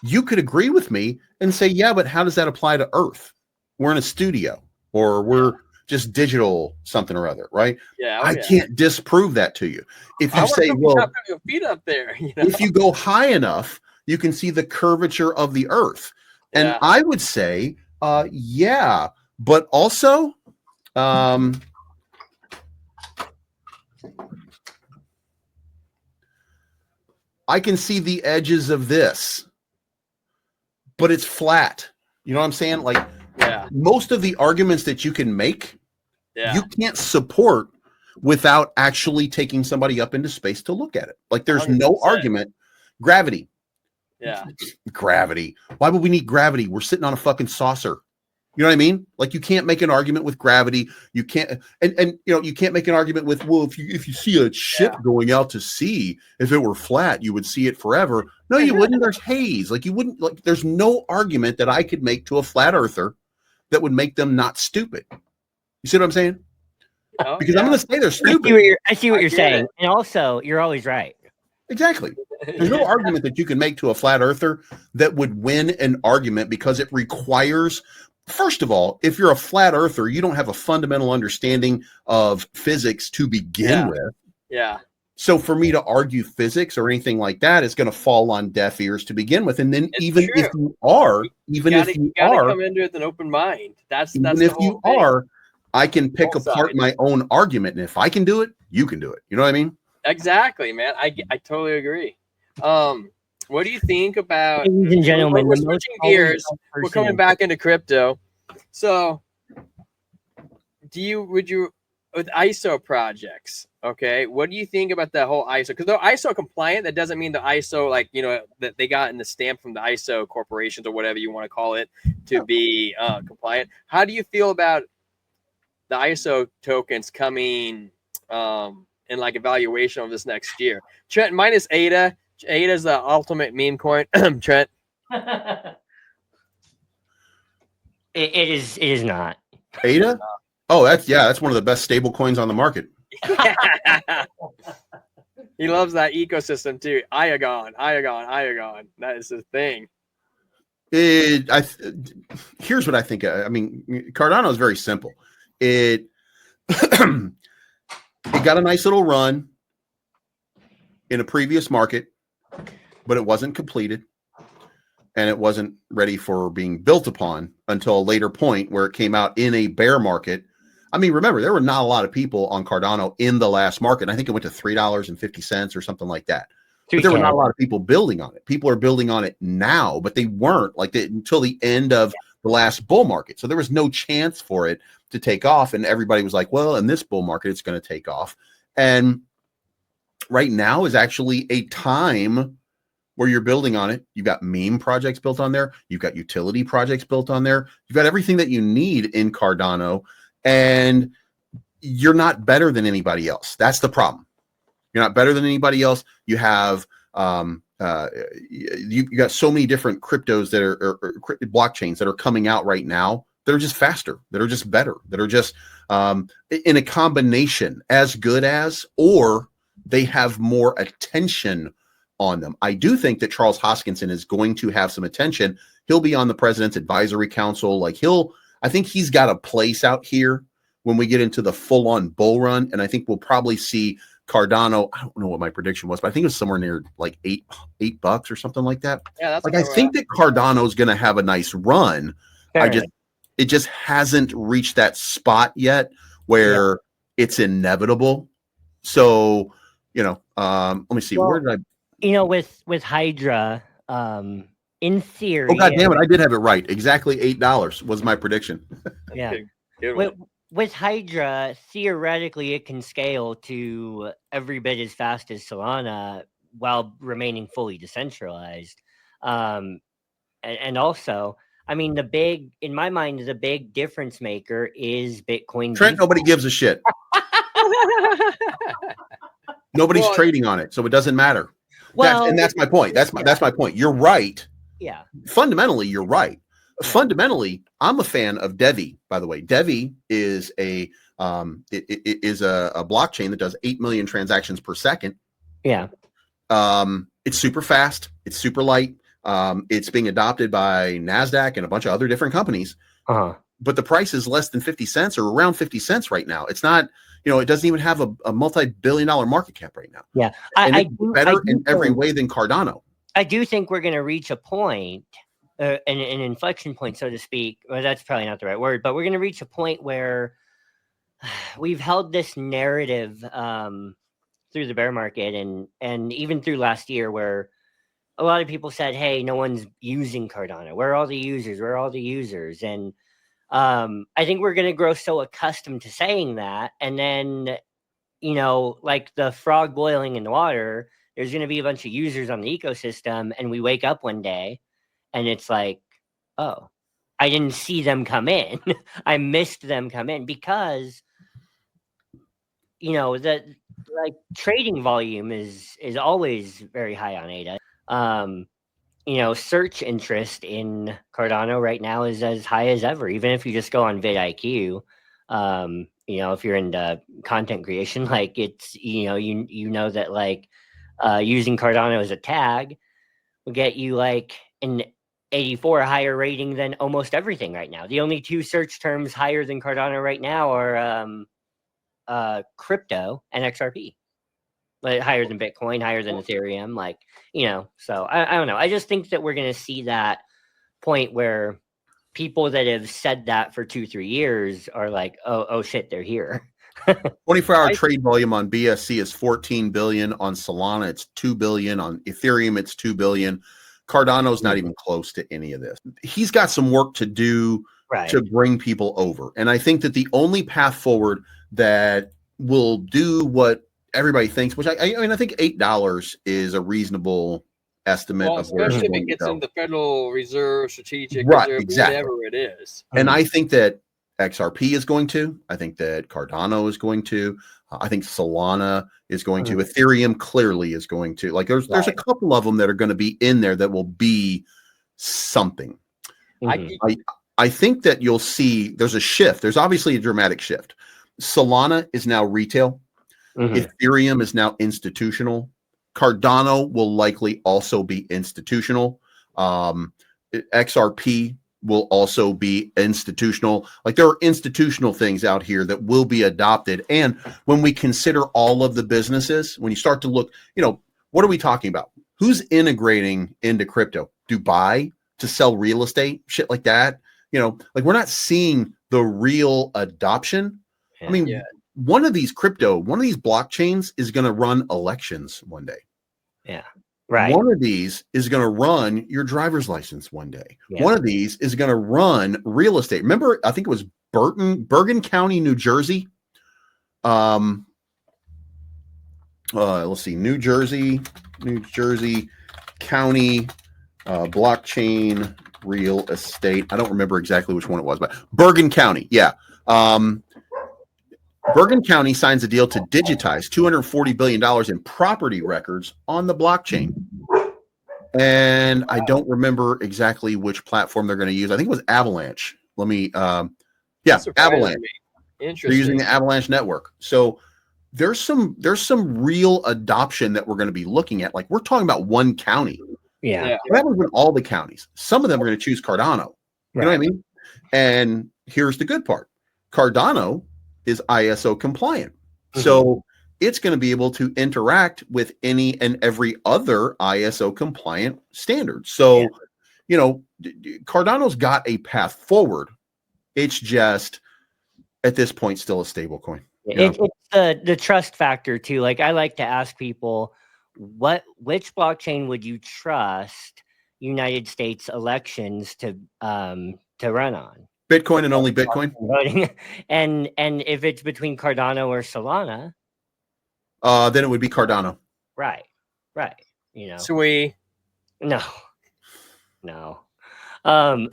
you could agree with me and say, yeah, but how does that apply to Earth? We're in a studio or we're just digital something or other, right? Yeah, I can't disprove that to you. If you say, well, your feet up there, if you go high enough, you can see the curvature of the Earth. And I would say, yeah, but also, I can see the edges of this, but it's flat. You know what I'm saying? Like, most of the arguments that you can make, you can't support without actually taking somebody up into space to look at it. Like, there's 100%. No argument. Gravity. Yeah. Gravity. Why would we need gravity? We're sitting on a fucking saucer. You know what I mean? Like you can't make an argument with gravity. You can't, and you know, you can't make an argument with, well, if you see a ship going out to sea, if it were flat, you would see it forever. No, you wouldn't. There's haze. Like you wouldn't. Like there's no argument that I could make to a flat earther that would make them not stupid. You see what I'm saying? Oh, Because I'm going to say they're stupid. I see what you're saying, and also you're always right. Exactly. There's no argument that you can make to a flat earther that would win an argument because it requires. First of all, if you're a flat earther, you don't have a fundamental understanding of physics to begin with. Yeah. So for me to argue physics or anything like that is going to fall on deaf ears to begin with. And then if you are, you gotta come into it with an open mind. That's if you are, I can pick apart my own argument. And if I can do it, you can do it. You know what I mean? Exactly, man. I totally agree. What do you think about, ladies and gentlemen, we're switching gears. We're coming back into crypto. So would you with ISO projects, okay, what do you think about that whole ISO? Because they're ISO compliant. That doesn't mean the ISO, like, you know, that they got in the stamp from the ISO corporations or whatever you want to call it to be compliant. How do you feel about the ISO tokens coming in like evaluation of this next year? Trent, minus ADA. ADA is the ultimate meme coin. Trent. It is not. ADA? Oh, that's one of the best stable coins on the market. He loves that ecosystem too. Iagon. That is his thing. Here's what I think. I mean, Cardano is very simple. It got a nice little run in a previous market, but it wasn't completed and it wasn't ready for being built upon until a later point where it came out in a bear market. I mean, remember, there were not a lot of people on Cardano in the last market. I think it went to $3.50 or something like that. But there were not a lot of people building on it. People are building on it now, but they weren't until the end of the last bull market. So there was no chance for it to take off. And everybody was like, well, in this bull market, it's going to take off. And right now is actually a time where you're building on it. You've got meme projects built on there. You've got utility projects built on there. You've got everything that you need in Cardano, and you're not better than anybody else. That's the problem. You're not better than anybody else. You have you got so many different cryptos that are blockchains that are coming out right now that are just faster, that are just better, that are just in a combination as good as, or they have more attention on them. I do think that Charles Hoskinson is going to have some attention. He'll be on the president's advisory council. I think he's got a place out here when we get into the full-on bull run. And I think we'll probably see Cardano. I don't know what my prediction was, but I think it was somewhere near like $8 or something like that. Yeah, that's like I think that Cardano is going to have a nice run. It just hasn't reached that spot yet where it's inevitable. So, let me see. Where did I? With Hydra, in theory. Oh, God damn it. I did have it right. Exactly $8 was my prediction. Yeah. With Hydra, theoretically, it can scale to every bit as fast as Solana while remaining fully decentralized. And also, I mean, in my mind, the big difference maker is Bitcoin. Trent, nobody gives a shit. Nobody's trading on it, so it doesn't matter. Well, that's my point. That's my point. You're right. Yeah. Fundamentally, you're right. Fundamentally, I'm a fan of Devi, by the way. Devi is a blockchain that does 8 million transactions per second. Yeah. It's super fast. It's super light. It's being adopted by NASDAQ and a bunch of other different companies. But the price is less than 50 cents or around 50 cents right now. It's not, it doesn't even have a multi-billion-dollar market cap right now. Yeah. It's better in every way than Cardano. I do think we're going to reach a point, an inflection point, so to speak. Well, that's probably not the right word, but we're going to reach a point where we've held this narrative through the bear market and even through last year where a lot of people said, hey, no one's using Cardano. Where are all the users? Where are all the users? And I think we're going to grow so accustomed to saying that. And then, like the frog boiling in the water, there's going to be a bunch of users on the ecosystem. And we wake up one day and it's like, oh, I didn't see them come in. I missed them come in because, you know, the like trading volume is always very high on ADA. You know, search interest in Cardano right now is as high as ever. Even if you just go on vidIQ, you know, if you're into content creation, like it's, you know, you know that like using Cardano as a tag will get you like an 84 higher rating than almost everything right now. The only two search terms higher than Cardano right now are crypto and XRP. But higher than Bitcoin, higher than Ethereum, like, you know. So I don't know. I just think that we're going to see that point where people that have said that for 2-3 years are like, oh shit, they're here. 24-hour trade volume on BSC is 14 billion. On Solana, it's 2 billion. On Ethereum, it's 2 billion. Cardano's not even close to any of this. He's got some work to do to bring people over. And I think that the only path forward that will do what everybody thinks, which I mean, I think $8 is a reasonable estimate of where, especially if it gets in the Federal Reserve, Strategic right, Reserve, exactly. whatever it is. And I think that XRP is going to. I think that Cardano is going to. I think Solana is going to. Ethereum clearly is going to. Like there's a couple of them that are going to be in there that will be something. I think that you'll see there's a shift. There's obviously a dramatic shift. Solana is now retail. Ethereum is now institutional. Cardano will likely also be institutional. XRP will also be institutional. Like there are institutional things out here that will be adopted. And when we consider all of the businesses, when you start to look, you know, what are we talking about? Who's integrating into crypto? Dubai to sell real estate, shit like that. You know, like we're not seeing the real adoption. I mean, one of these blockchains is going to run elections one day. Yeah. Right. One of these is going to run your driver's license one day. Yeah. One of these is going to run real estate. Remember, I think it was Bergen County, New Jersey. Let's see, New Jersey County blockchain real estate. I don't remember exactly which one it was, but Bergen County. Yeah. Bergen County signs a deal to digitize $240 billion in property records on the blockchain. And I don't remember exactly which platform they're going to use. I think it was Avalanche. Avalanche. Interesting. They're using the Avalanche network. So there's some real adoption that we're going to be looking at. Like we're talking about one county. Yeah. That was with all the counties. Some of them are going to choose Cardano. You know what I mean? And here's the good part. Cardano is ISO compliant. So it's going to be able to interact with any and every other ISO compliant standard. So, you know, Cardano's got a path forward. It's just at this point still a stable coin. It's the trust factor too. Like I like to ask people, which blockchain would you trust United States elections to run on? Bitcoin and only Bitcoin. and if it's between Cardano or Solana, then it would be Cardano. Right. You know. Sweet. No. But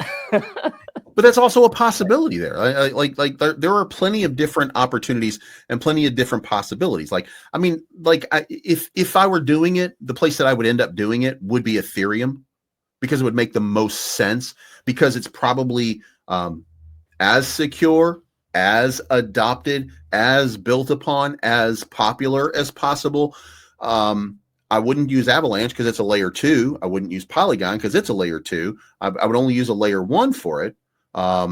that's also a possibility there. Like there are plenty of different opportunities and plenty of different possibilities. Like, I mean, like if I were doing it, the place that I would end up doing it would be Ethereum because it would make the most sense because it's probably as secure, as adopted, as built upon, as popular as possible. I wouldn't use Avalanche because it's a layer 2. I wouldn't use Polygon because it's a layer 2. I would only use a layer 1 for it. I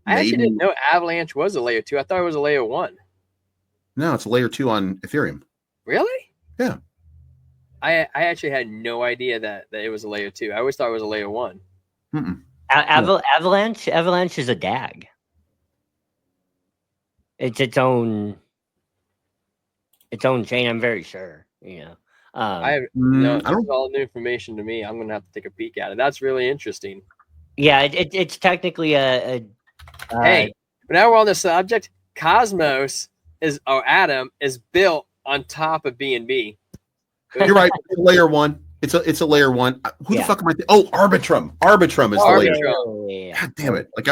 actually didn't know Avalanche was a layer 2. I thought it was a layer 1. No, it's a layer 2 on Ethereum. Really? Yeah. I actually had no idea that it was a layer 2. I always thought it was a layer 1. Avalanche is a DAG. It's its own chain. I'm very sure. You know, this is all new information to me. I'm gonna have to take a peek at it. That's really interesting. Yeah, it's technically a hey, but now we're on the subject. Cosmos Atom is built on top of BNB. You're right. Layer 1. It's a layer one. Who the fuck am I? Oh, Arbitrum. Arbitrum is the layer. Yeah. God damn it! Like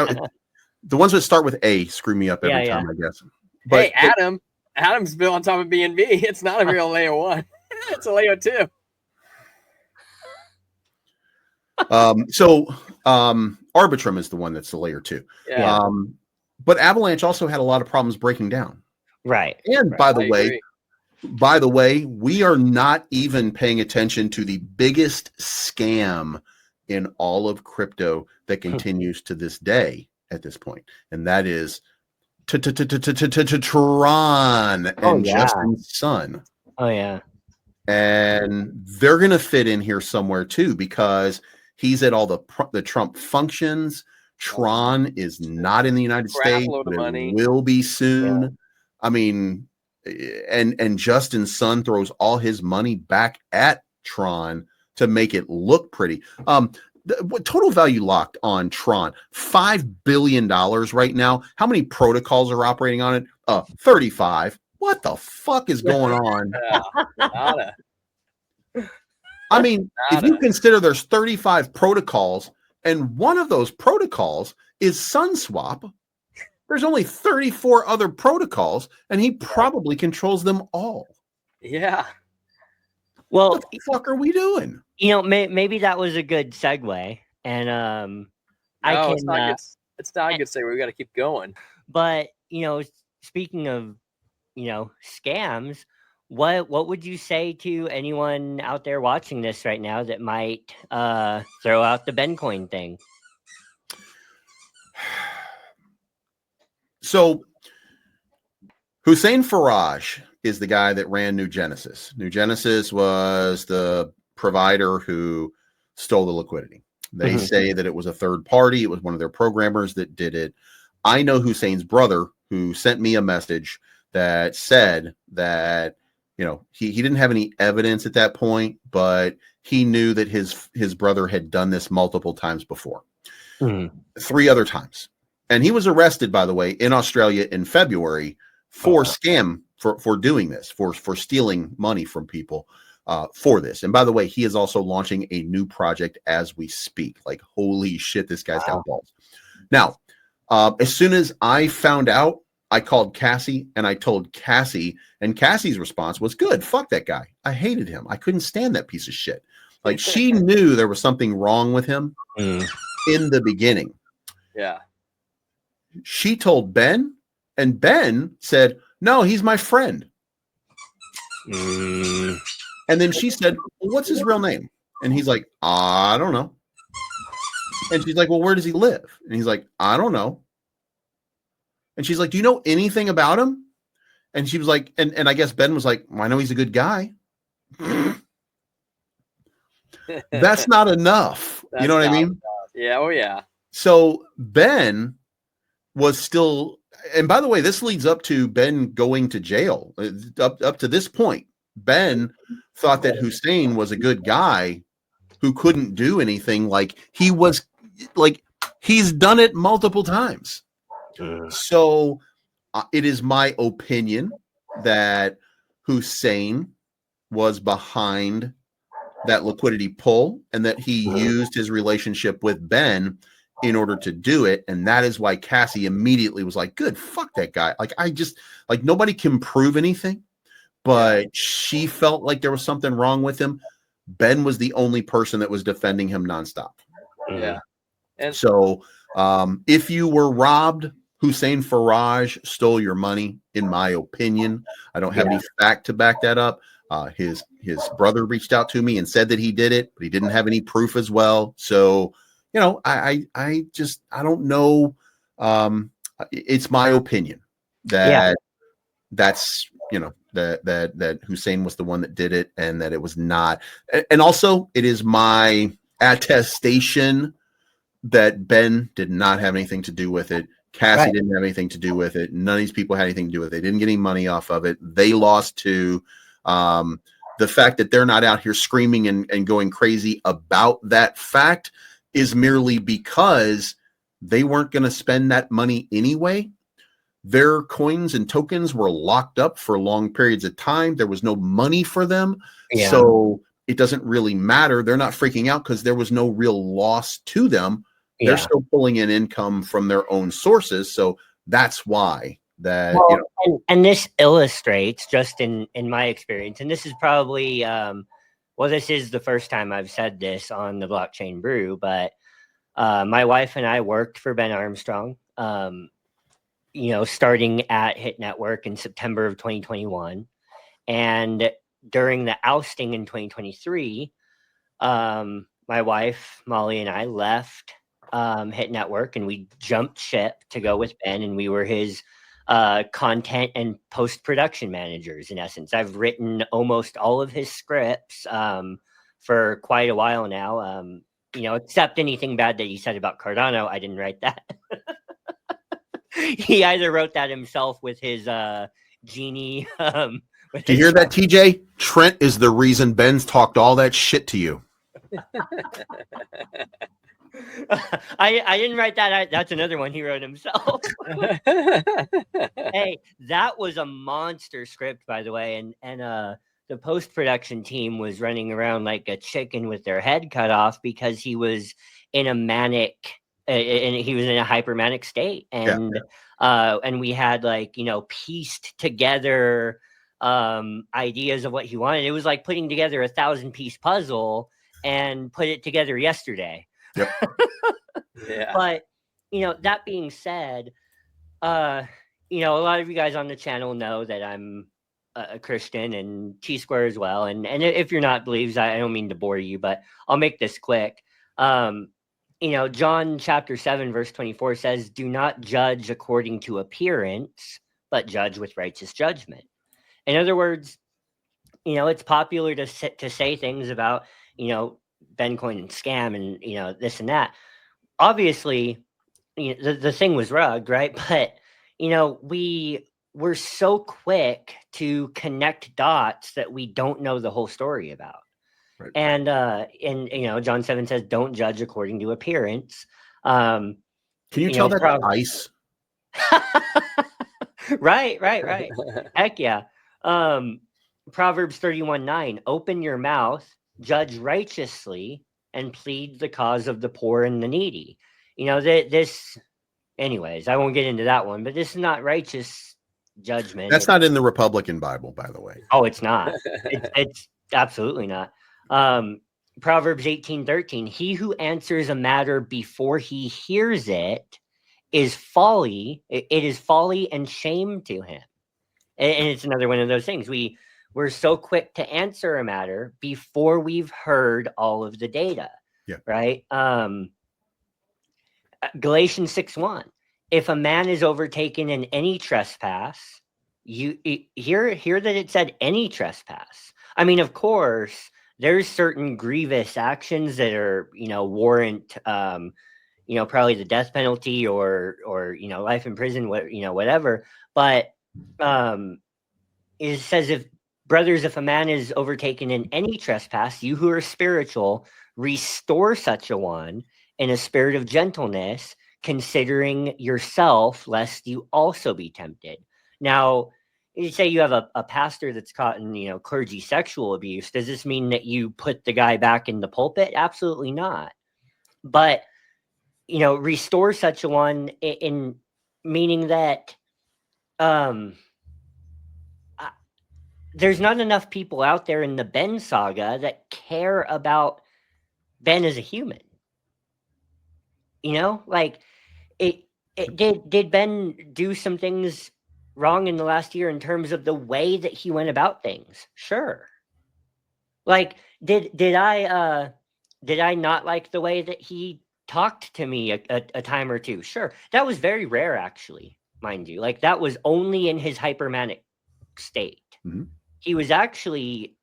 the ones that start with A screw me up every time, I guess. But hey, Adam's built on top of BNB. It's not a real layer 1. It's a layer 2. Arbitrum is the one that's the layer 2. Yeah. But Avalanche also had a lot of problems breaking down. Right. And by the way, we are not even paying attention to the biggest scam in all of crypto that continues to this day at this point, and that is Tron and Justin's son. Oh yeah. And they're going to fit in here somewhere too, because he's at all the Trump functions. Tron is not in the United States, but it will be soon. Yeah. I mean, and Justin's son throws all his money back at Tron to make it look pretty. What total value locked on Tron? $5 billion right now. How many protocols are operating on it? 35. What the fuck is going on? I mean, if you consider there's 35 protocols and one of those protocols is SunSwap, there's only 34 other protocols and he probably controls them all. Yeah. Well, what the fuck are we doing? You know, maybe that was a good segue. And it's not a good segue. We got to keep going. But, you know, speaking of, you know, scams, what would you say to anyone out there watching this right now that might throw out the BenCoin thing? So Hussein Faraj is the guy that ran New Genesis. New Genesis was the provider who stole the liquidity. They say that it was a third party. It was one of their programmers that did it. I know Hussein's brother, who sent me a message that said that, you know, he didn't have any evidence at that point, but he knew that his brother had done this multiple times before. 3 other times. And he was arrested, by the way, in Australia in February for scam, for doing this, for stealing money from people for this. And by the way, he is also launching a new project as we speak. Like, holy shit, this guy's got balls. Now, as soon as I found out, I called Cassie and I told Cassie, and Cassie's response was, good, fuck that guy. I hated him. I couldn't stand that piece of shit. Like, she knew there was something wrong with him in the beginning. Yeah. She told Ben, and Ben said, no, he's my friend. And then she said, well, what's his real name? And he's like, I don't know. And she's like, well, where does he live? And he's like, I don't know. And she's like, do you know anything about him? And she was like, and I guess Ben was like, well, I know he's a good guy. That's not enough. You know what I mean? Enough. Yeah. Oh, yeah. So Ben was still, and by the way, this leads up to Ben going to jail. Up to this point, Ben thought that Hussein was a good guy who couldn't do anything. Like, he's done it multiple times. So it is my opinion that Hussein was behind that liquidity pull and that he used his relationship with Ben in order to do it. And that is why Cassie immediately was like, good, fuck that guy. Like, nobody can prove anything, but she felt like there was something wrong with him. Ben was the only person that was defending him nonstop. Yeah. And so if you were robbed, Hussein Faraj stole your money, in my opinion. I don't have any fact to back that up. His brother reached out to me and said that he did it, but he didn't have any proof as well. So, you know, I don't know. It's my opinion that that's, you know, that Hussein was the one that did it and that it was not. And also it is my attestation that Ben did not have anything to do with it. Cassie didn't have anything to do with it. None of these people had anything to do with it. They didn't get any money off of it. They lost to the fact that they're not out here screaming and going crazy about that fact is merely because they weren't going to spend that money anyway. Their coins and tokens were locked up for long periods of time. There was no money for them. So it doesn't really matter. They're not freaking out because there was no real loss to them. They're still pulling in income from their own sources. So that's why that, well, and this illustrates, just in my experience, and this is probably, well, this is the first time I've said this on the Blockchain Brew, but my wife and I worked for Ben Armstrong, starting at Hit Network in September of 2021. And during the ousting in 2023, my wife, Molly, and I left Hit Network, and we jumped ship to go with Ben, and we were his content and post-production managers, in essence. I've written almost all of his scripts for quite a while now, except anything bad that he said about Cardano. I didn't write that. He either wrote that himself with his genie. Do you hear that, TJ? Trent is the reason Ben's talked all that shit to you. I didn't write that. That's another one he wrote himself. Hey, that was a monster script, by the way, and the post-production team was running around like a chicken with their head cut off because he was in a manic, and he was in a hypermanic state, and we had pieced together ideas of what he wanted. It was like putting together a 1,000-piece puzzle and put it together yesterday. Yep. Yeah. But that being said, a lot of you guys on the channel know that I'm a Christian, and T-Square as well. And if you're not Bleeves, I don't mean to bore you, but I'll make this quick. John chapter 7, verse 24 says, "Do not judge according to appearance, but judge with righteous judgment." In other words, it's popular to say things about, BenCoin and scam and, this and that. Obviously, the thing was rugged, right? But, we're so quick to connect dots that we don't know the whole story about. Right. And John 7 says, "Don't judge according to appearance." Can you tell that to ICE? Right. Heck yeah. Proverbs 31:9, "Open your mouth, judge righteously, and plead the cause of the poor and the needy." This, anyways, I won't get into that one, but this is not righteous judgment. That's not in the Republican Bible, by the way. Oh, it's not. It's absolutely not. Proverbs 18:13, "He who answers a matter before he hears it is folly. It is folly and shame to him." And it's another one of those things. We're so quick to answer a matter before we've heard all of the data. Yeah. Right. Galatians 6:1, "If a man is overtaken in any trespass," you hear that it said any trespass. I mean, of course, there's certain grievous actions that are, warrant, probably the death penalty or life in prison, whatever. But it says, if a man is overtaken in any trespass, you who are spiritual, restore such a one in a spirit of gentleness, considering yourself, lest you also be tempted. Now, you say you have a pastor that's caught in, clergy sexual abuse. Does this mean that you put the guy back in the pulpit? Absolutely not. But, restore such a one in meaning that there's not enough people out there in the Ben saga that care about Ben as a human. Did Ben do some things wrong in the last year in terms of the way that he went about things? Sure. Did I not like the way that he talked to me a time or two? Sure. That was very rare, actually, mind you. That was only in his hypermanic state. Mm-hmm. He was actually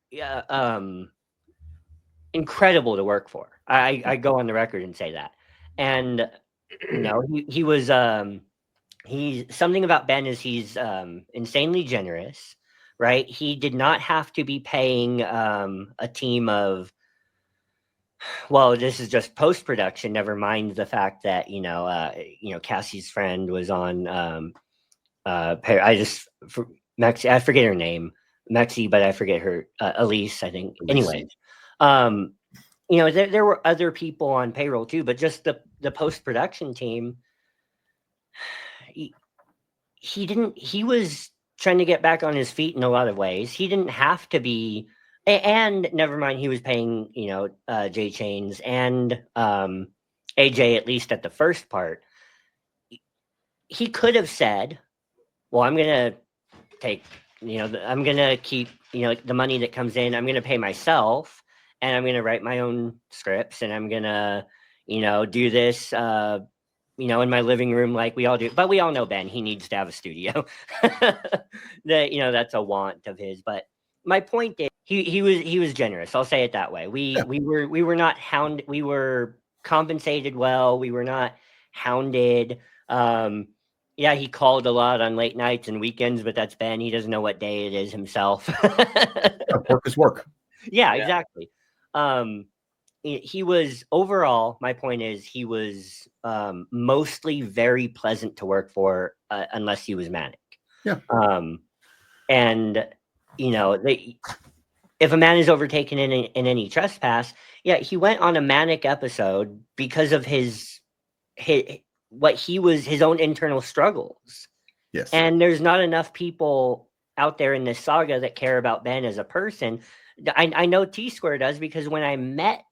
incredible to work for. I go on the record and say that. And he was he's something about Ben is he's insanely generous, right? He did not have to be paying a team of, well, this is just post-production, never mind the fact that Cassie's friend was on I forget her name, Mexi, but I forget her, Elise, I think. Elise. Anyway, You know, there were other people on payroll too, but just the post-production team, he was trying to get back on his feet in a lot of ways. He didn't have to be, and never mind, he was paying, you know, J Chains and AJ, at least at the first part. He could have said, well, I'm going to take, you know, I'm going to keep, you know, the money that comes in, I'm going to pay myself, and I'm going to write my own scripts, and I'm going to, you know, do this, you know, in my living room like we all do. But we all know Ben, he needs to have a studio. That, you know, that's a want of his. But my point is, he was generous. I'll say it that way. We were not hounded. We were compensated well. We were not hounded. Yeah, he called a lot on late nights and weekends, but that's Ben. He doesn't know what day it is himself. Work is work. Yeah, exactly. He was, overall, my point is, he was mostly very pleasant to work for, unless he was manic. Yeah. And, you know, if a man is overtaken in any trespass, yeah, he went on a manic episode because of his own internal struggles. Yes. And there's not enough people out there in this saga that care about Ben as a person. I know T Square does, because when I met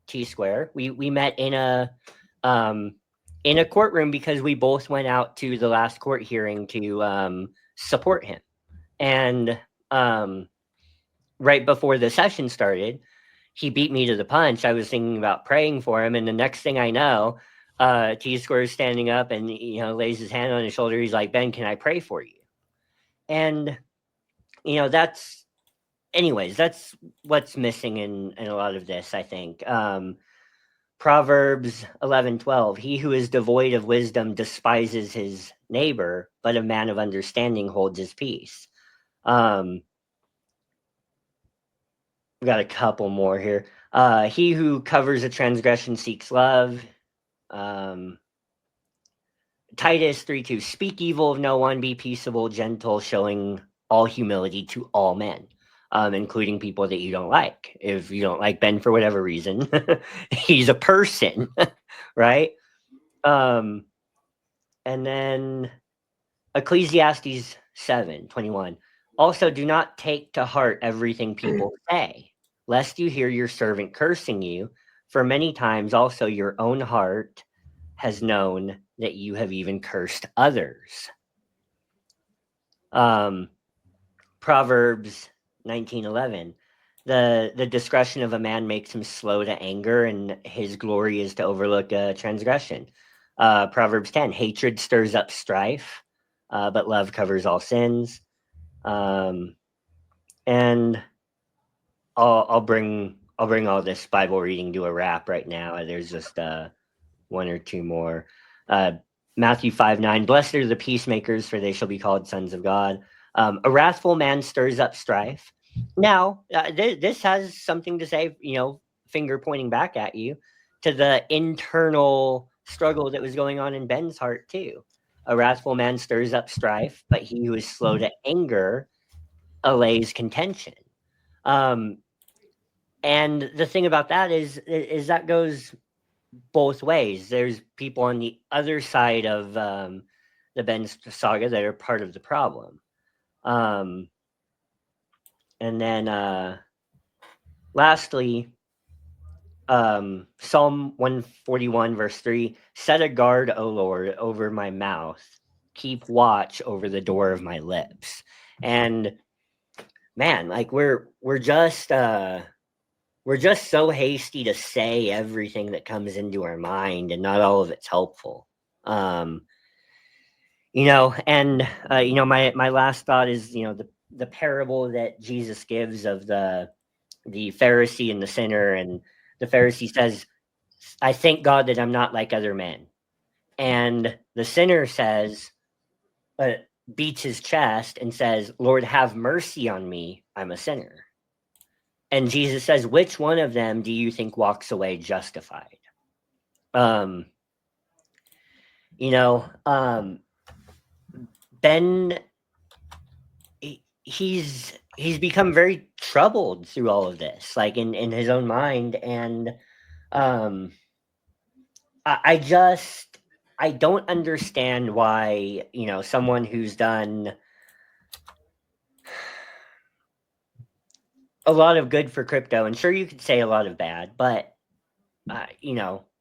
T Square, we met in a courtroom because we both went out to the last court hearing to support him. And right before the session started, he beat me to the punch. I was thinking about praying for him, and the next thing I know, T Square is standing up and, you know, lays his hand on his shoulder. He's like, Ben, can I pray for you? And, you know, that's what's missing in a lot of this, I think. Proverbs 11:12, he who is devoid of wisdom despises his neighbor, but a man of understanding holds his peace. We got a couple more here. He who covers a transgression seeks love. Titus 3:2, speak evil of no one, be peaceable, gentle, showing all humility to all men, including people that you don't like. If you don't like Ben for whatever reason, he's a person, right? And then Ecclesiastes 7:21, also do not take to heart everything people say, lest you hear your servant cursing you, for many times also your own heart has known that you have even cursed others. Proverbs 19:11, the discretion of a man makes him slow to anger, and his glory is to overlook a transgression. Proverbs 10, hatred stirs up strife, but love covers all sins. And I'll bring all this Bible reading to a wrap right now. There's just one or two more. Matthew 5:9, blessed are the peacemakers, for they shall be called sons of God. A wrathful man stirs up strife. Now, this has something to say, you know, finger pointing back at you, to the internal struggle that was going on in Ben's heart too. A wrathful man stirs up strife, but he who is slow to anger allays contention. And the thing about that is that goes both ways. There's people on the other side of the Ben saga that are part of the problem. And then lastly, Psalm 141 verse 3, set a guard, O Lord, over my mouth, keep watch over the door of my lips. And man, like we're just so hasty to say everything that comes into our mind, and not all of it's helpful. You know, and you know, my last thought is, you know, the parable that Jesus gives of the Pharisee and the sinner, and the Pharisee says, I thank God that I'm not like other men. And the sinner says, beats his chest and says, Lord, have mercy on me, I'm a sinner. And Jesus says, which one of them do you think walks away justified? You know, Ben, he's become very troubled through all of this, like in his own mind. And I don't understand why, someone who's done a lot of good for crypto, and sure, you could say a lot of bad, but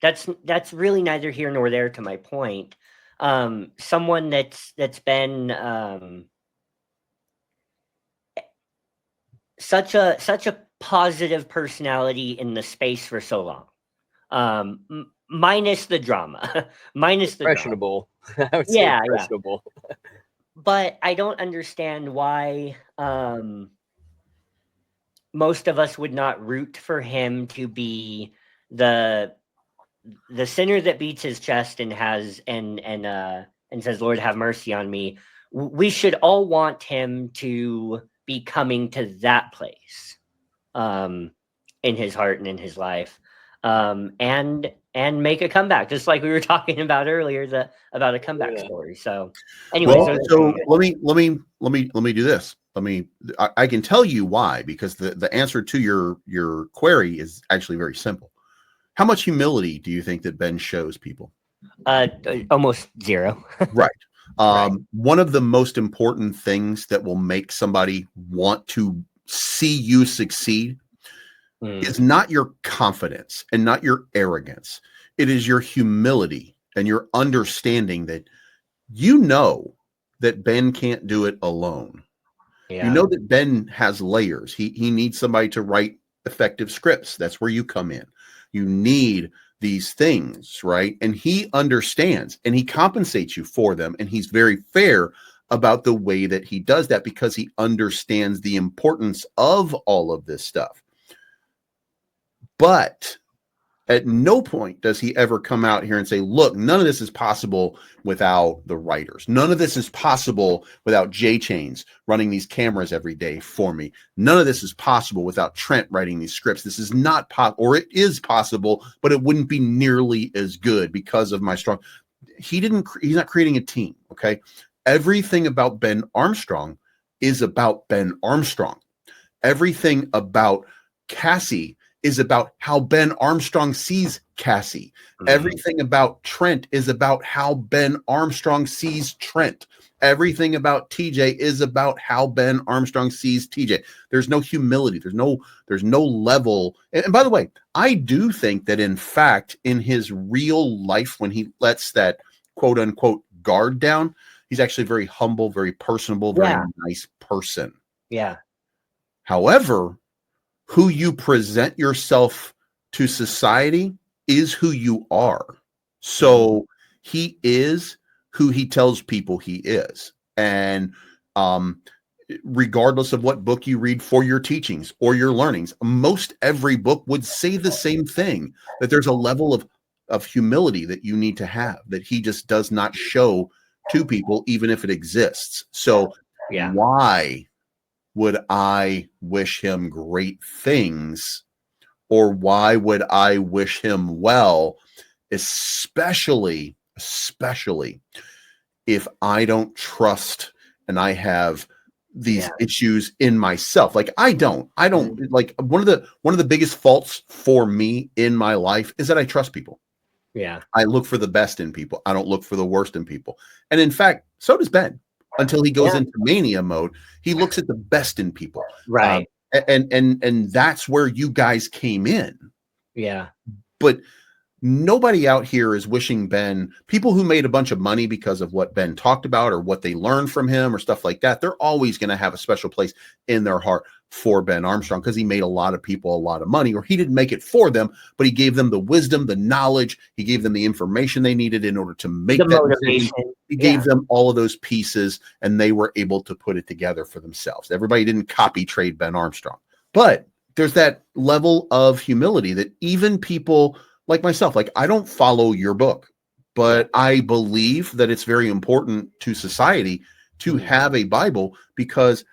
that's really neither here nor there to my point. Someone that's been such a positive personality in the space for so long, minus the drama, minus the drama. Questionable. I would say Yeah, questionable. But I don't understand why most of us would not root for him to be the sinner that beats his chest and has and says, "Lord, have mercy on me." We should all want him to be coming to that place in his heart and in his life, and make a comeback, just like we were talking about earlier, about a comeback story. So, anyway, so let me do this. I can tell you why, because the answer to your query is actually very simple. How much humility do you think that Ben shows people? Almost zero. Right. One of the most important things that will make somebody want to see you succeed is not your confidence and not your arrogance. It is your humility and your understanding that that Ben can't do it alone. Yeah. You know that Ben has layers. He needs somebody to write effective scripts. That's where you come in. You need these things, right? And he understands and he compensates you for them. And he's very fair about the way that he does that, because he understands the importance of all of this stuff. But at no point does he ever come out here and say, look, none of this is possible without the writers. None of this is possible without J-Chains running these cameras every day for me. None of this is possible without Trent writing these scripts. This is not or it is possible, but it wouldn't be nearly as good because of my strong. He's not creating a team. Okay. Everything about Ben Armstrong is about Ben Armstrong. Everything about Cassie is about how Ben Armstrong sees Cassie. Everything about Trent is about how Ben Armstrong sees Trent. Everything about TJ is about how Ben Armstrong sees TJ. There's no humility. There's no level. And by the way, I do think that in fact, in his real life, when he lets that quote unquote guard down, he's actually very humble, very personable, very nice person. Yeah. However, who you present yourself to society is who you are. So he is who he tells people he is. And regardless of what book you read for your teachings or your learnings, most every book would say the same thing, that there's a level of humility that you need to have, that he just does not show to people, even if it exists. So why would I wish him great things, or why would I wish him well, especially if I don't trust and I have these issues in myself? Like I don't like one of the biggest faults for me in my life is that I trust people. Yeah. I look for the best in people. I don't look for the worst in people. And in fact, so does Ben. Until he goes into mania mode, he looks at the best in people. Right. And that's where you guys came in. Yeah. But nobody out here is wishing Ben, people who made a bunch of money because of what Ben talked about or what they learned from him or stuff like that, they're always going to have a special place in their heart for Ben Armstrong, because he made a lot of people a lot of money, or he didn't make it for them, but he gave them the wisdom, the knowledge, he gave them the information they needed in order to make that motivation. He gave them all of those pieces, and they were able to put it together for themselves. Everybody didn't copy trade Ben Armstrong, but there's that level of humility that even people like myself, like I don't follow your book, but I believe that it's very important to society to have a Bible, because,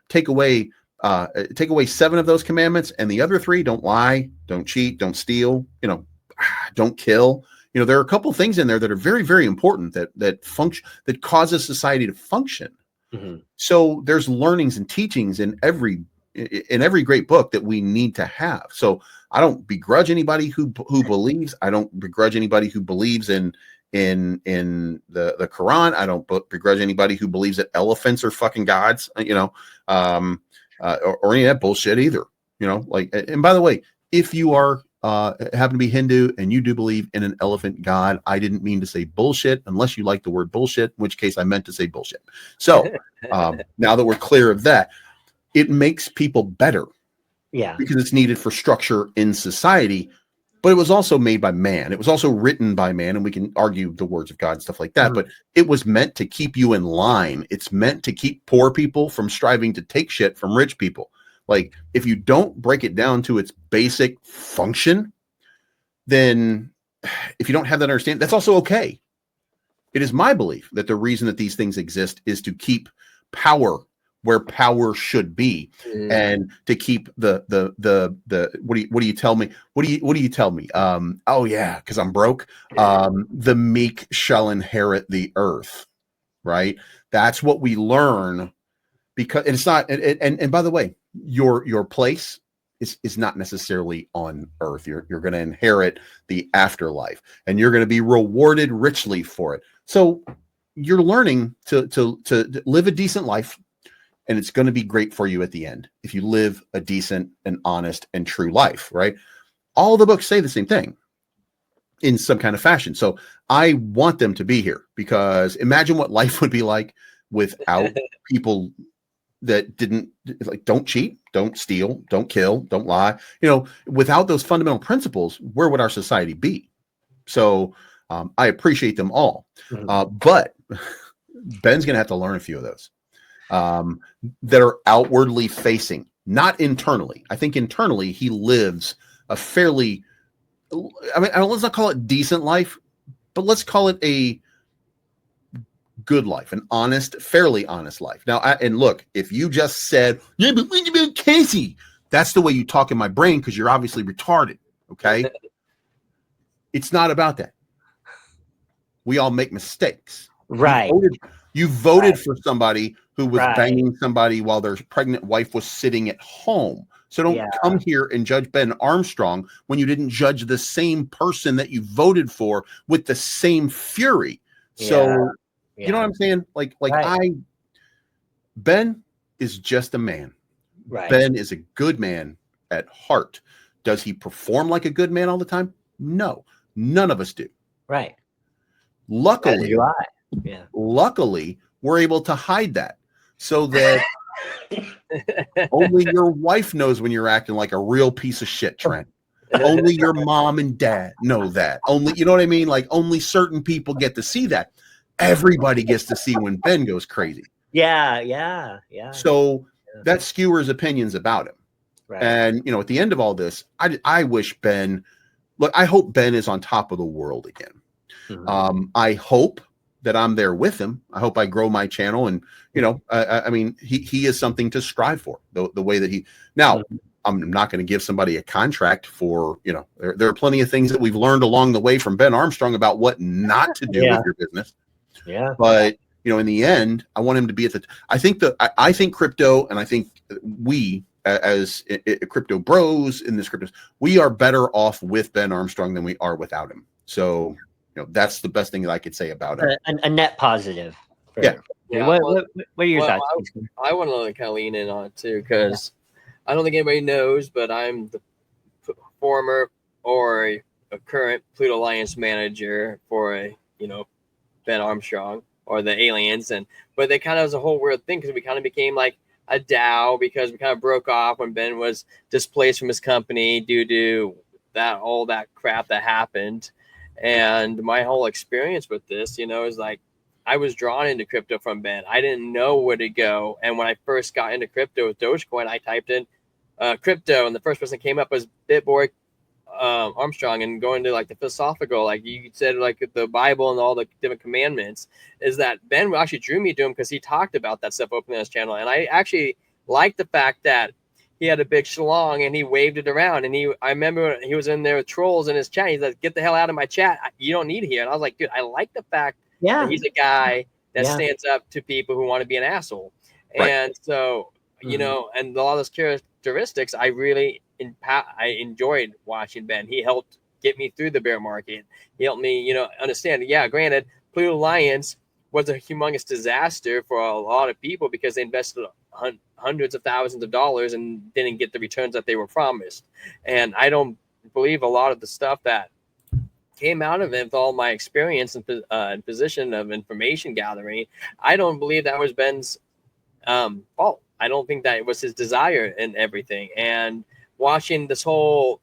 take away 7 of those commandments, and the other 3, don't lie, don't cheat, don't steal, don't kill. There are a couple things in there that are very, very important that function, that causes society to function. So there's learnings and teachings in every in every great book that we need to have. So I don't begrudge anybody who believes. I don't begrudge anybody who believes in the Quran. I don't begrudge anybody who believes that elephants are fucking gods, or any of that bullshit either. Like, and by the way, if you are happen to be Hindu and you do believe in an elephant god, I didn't mean to say bullshit unless you like the word bullshit, in which case I meant to say bullshit. So now that we're clear of that, it makes people better. Yeah. Because it's needed for structure in society, but it was also made by man. It was also written by man, and we can argue the words of God and stuff like that, but it was meant to keep you in line. It's meant to keep poor people from striving to take shit from rich people. Like, if you don't break it down to its basic function, then if you don't have that understanding, that's also okay. It is my belief that the reason that these things exist is to keep power where power should be, and to keep the what do you tell me? What do you tell me? Oh yeah, because I'm broke. The meek shall inherit the earth, right? That's what we learn, because and it's not. And by the way, your place is not necessarily on earth. You're going to inherit the afterlife, and you're going to be rewarded richly for it. So you're learning to live a decent life. And it's going to be great for you at the end if you live a decent and honest and true life, right? All the books say the same thing in some kind of fashion. So I want them to be here, because imagine what life would be like without people that don't cheat, don't steal, don't kill, don't lie. Without those fundamental principles, where would our society be? So I appreciate them all. But Ben's going to have to learn a few of those. That are outwardly facing, not internally. I think internally he lives a fairly, let's not call it decent life, but let's call it a good life, an honest, fairly honest life. Now, and look, if you just said, yeah, but when you be Casey, that's the way you talk in my brain, because you're obviously retarded. Okay. It's not about that. We all make mistakes. Right. You voted for somebody who was banging somebody while their pregnant wife was sitting at home. So don't come here and judge Ben Armstrong when you didn't judge the same person that you voted for with the same fury. So you know what I'm saying? Ben is just a man. Right. Ben is a good man at heart. Does he perform like a good man all the time? No, none of us do. Right. Luckily, we're able to hide that, so that only your wife knows when you're acting like a real piece of shit, Trent. Only your mom and dad know that. Only, you know what I mean? Like, only certain people get to see that. Everybody gets to see when Ben goes crazy. Yeah. So that skewers opinions about him. Right. And, at the end of all this, I wish Ben, look, I hope Ben is on top of the world again. I hope that I'm there with him. I hope I grow my channel, and he is something to strive for. The way that I'm not going to give somebody a contract for, there are plenty of things that we've learned along the way from Ben Armstrong about what not to do with your business. Yeah. But in the end, I want him to be at the. I think crypto, and I think we as crypto bros in this crypto, we are better off with Ben Armstrong than we are without him. So. That's the best thing that I could say about it. A net positive. Yeah. What are your thoughts? I want to kind of lean in on it too, because I don't think anybody knows, but I'm the former or a current Pluto Alliance manager for Ben Armstrong or the aliens, but they kind of was a whole weird thing, because we kind of became like a DAO, because we kind of broke off when Ben was displaced from his company due to all that crap that happened. And my whole experience with this, is like, I was drawn into crypto from Ben. I didn't know where to go. And when I first got into crypto with Dogecoin, I typed in crypto, and the first person that came up was bitboy Armstrong, and going to like the philosophical, like you said, like the Bible and all the different commandments, is that Ben actually drew me to him because he talked about that stuff openly on his channel. And I actually liked the fact that he had a big schlong and he waved it around. And I remember he was in there with trolls in his chat. He's like, "Get the hell out of my chat. You don't need it here." And I was like, dude, I like the fact that he's a guy that stands up to people who want to be an asshole. Right. And so, and a lot of those characteristics I really I enjoyed watching Ben. He helped get me through the bear market. He helped me, you know, understand. Yeah, granted, Pluto Alliance was a humongous disaster for a lot of people because they invested hundreds of thousands of dollars and didn't get the returns that they were promised. And I don't believe a lot of the stuff that came out of it with all my experience and position of information gathering. I don't believe that was Ben's fault. I don't think that it was his desire and everything. And watching this whole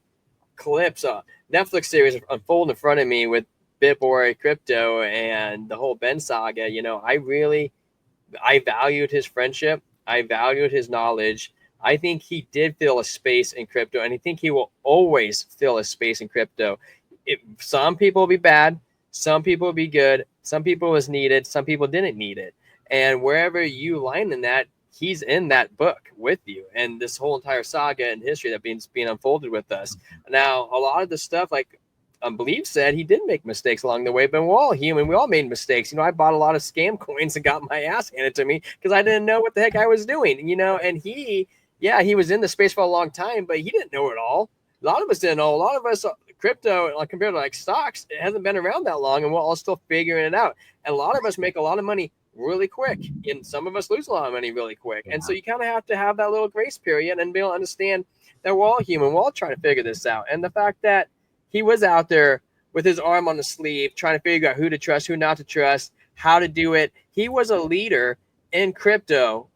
clips, Netflix series unfold in front of me with BitBoy Crypto and the whole Ben saga, you know, I valued his friendship. I valued his knowledge. I think he did fill a space in crypto, and I think he will always fill a space in crypto. Some people will be bad, some people will be good, some people was needed, some people didn't need it. And wherever you line in that, he's in that book with you, and this whole entire saga and history that being unfolded with us. Now, a lot of the stuff, like Bleeves said, he did make mistakes along the way, but we're all human. We all made mistakes. You know, I bought a lot of scam coins and got my ass handed to me because I didn't know what the heck I was doing. You know, and he was in the space for a long time, but he didn't know it all. A lot of us didn't know. A lot of us, crypto, like compared to like stocks, it hasn't been around that long, and we're all still figuring it out. And a lot of us make a lot of money really quick, and some of us lose a lot of money really quick. And so you kind of have to have that little grace period and be able to understand that we're all human. We're all trying to figure this out. And the fact that he was out there with his arm on the sleeve, trying to figure out who to trust, who not to trust, how to do it. He was a leader in crypto,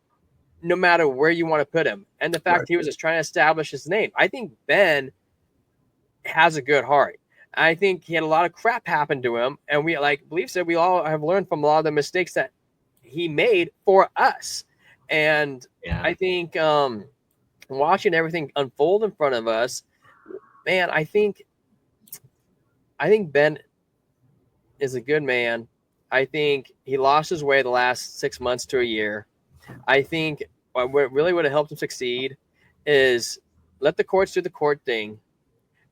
no matter where you want to put him. And the fact he was just trying to establish his name. I think Ben has a good heart. I think he had a lot of crap happen to him. And we, like Bleeves said, we all have learned from a lot of the mistakes that he made for us. And I think watching everything unfold in front of us, man, I think Ben is a good man. I think he lost his way the last 6 months to a year. I think what really would have helped him succeed is let the courts do the court thing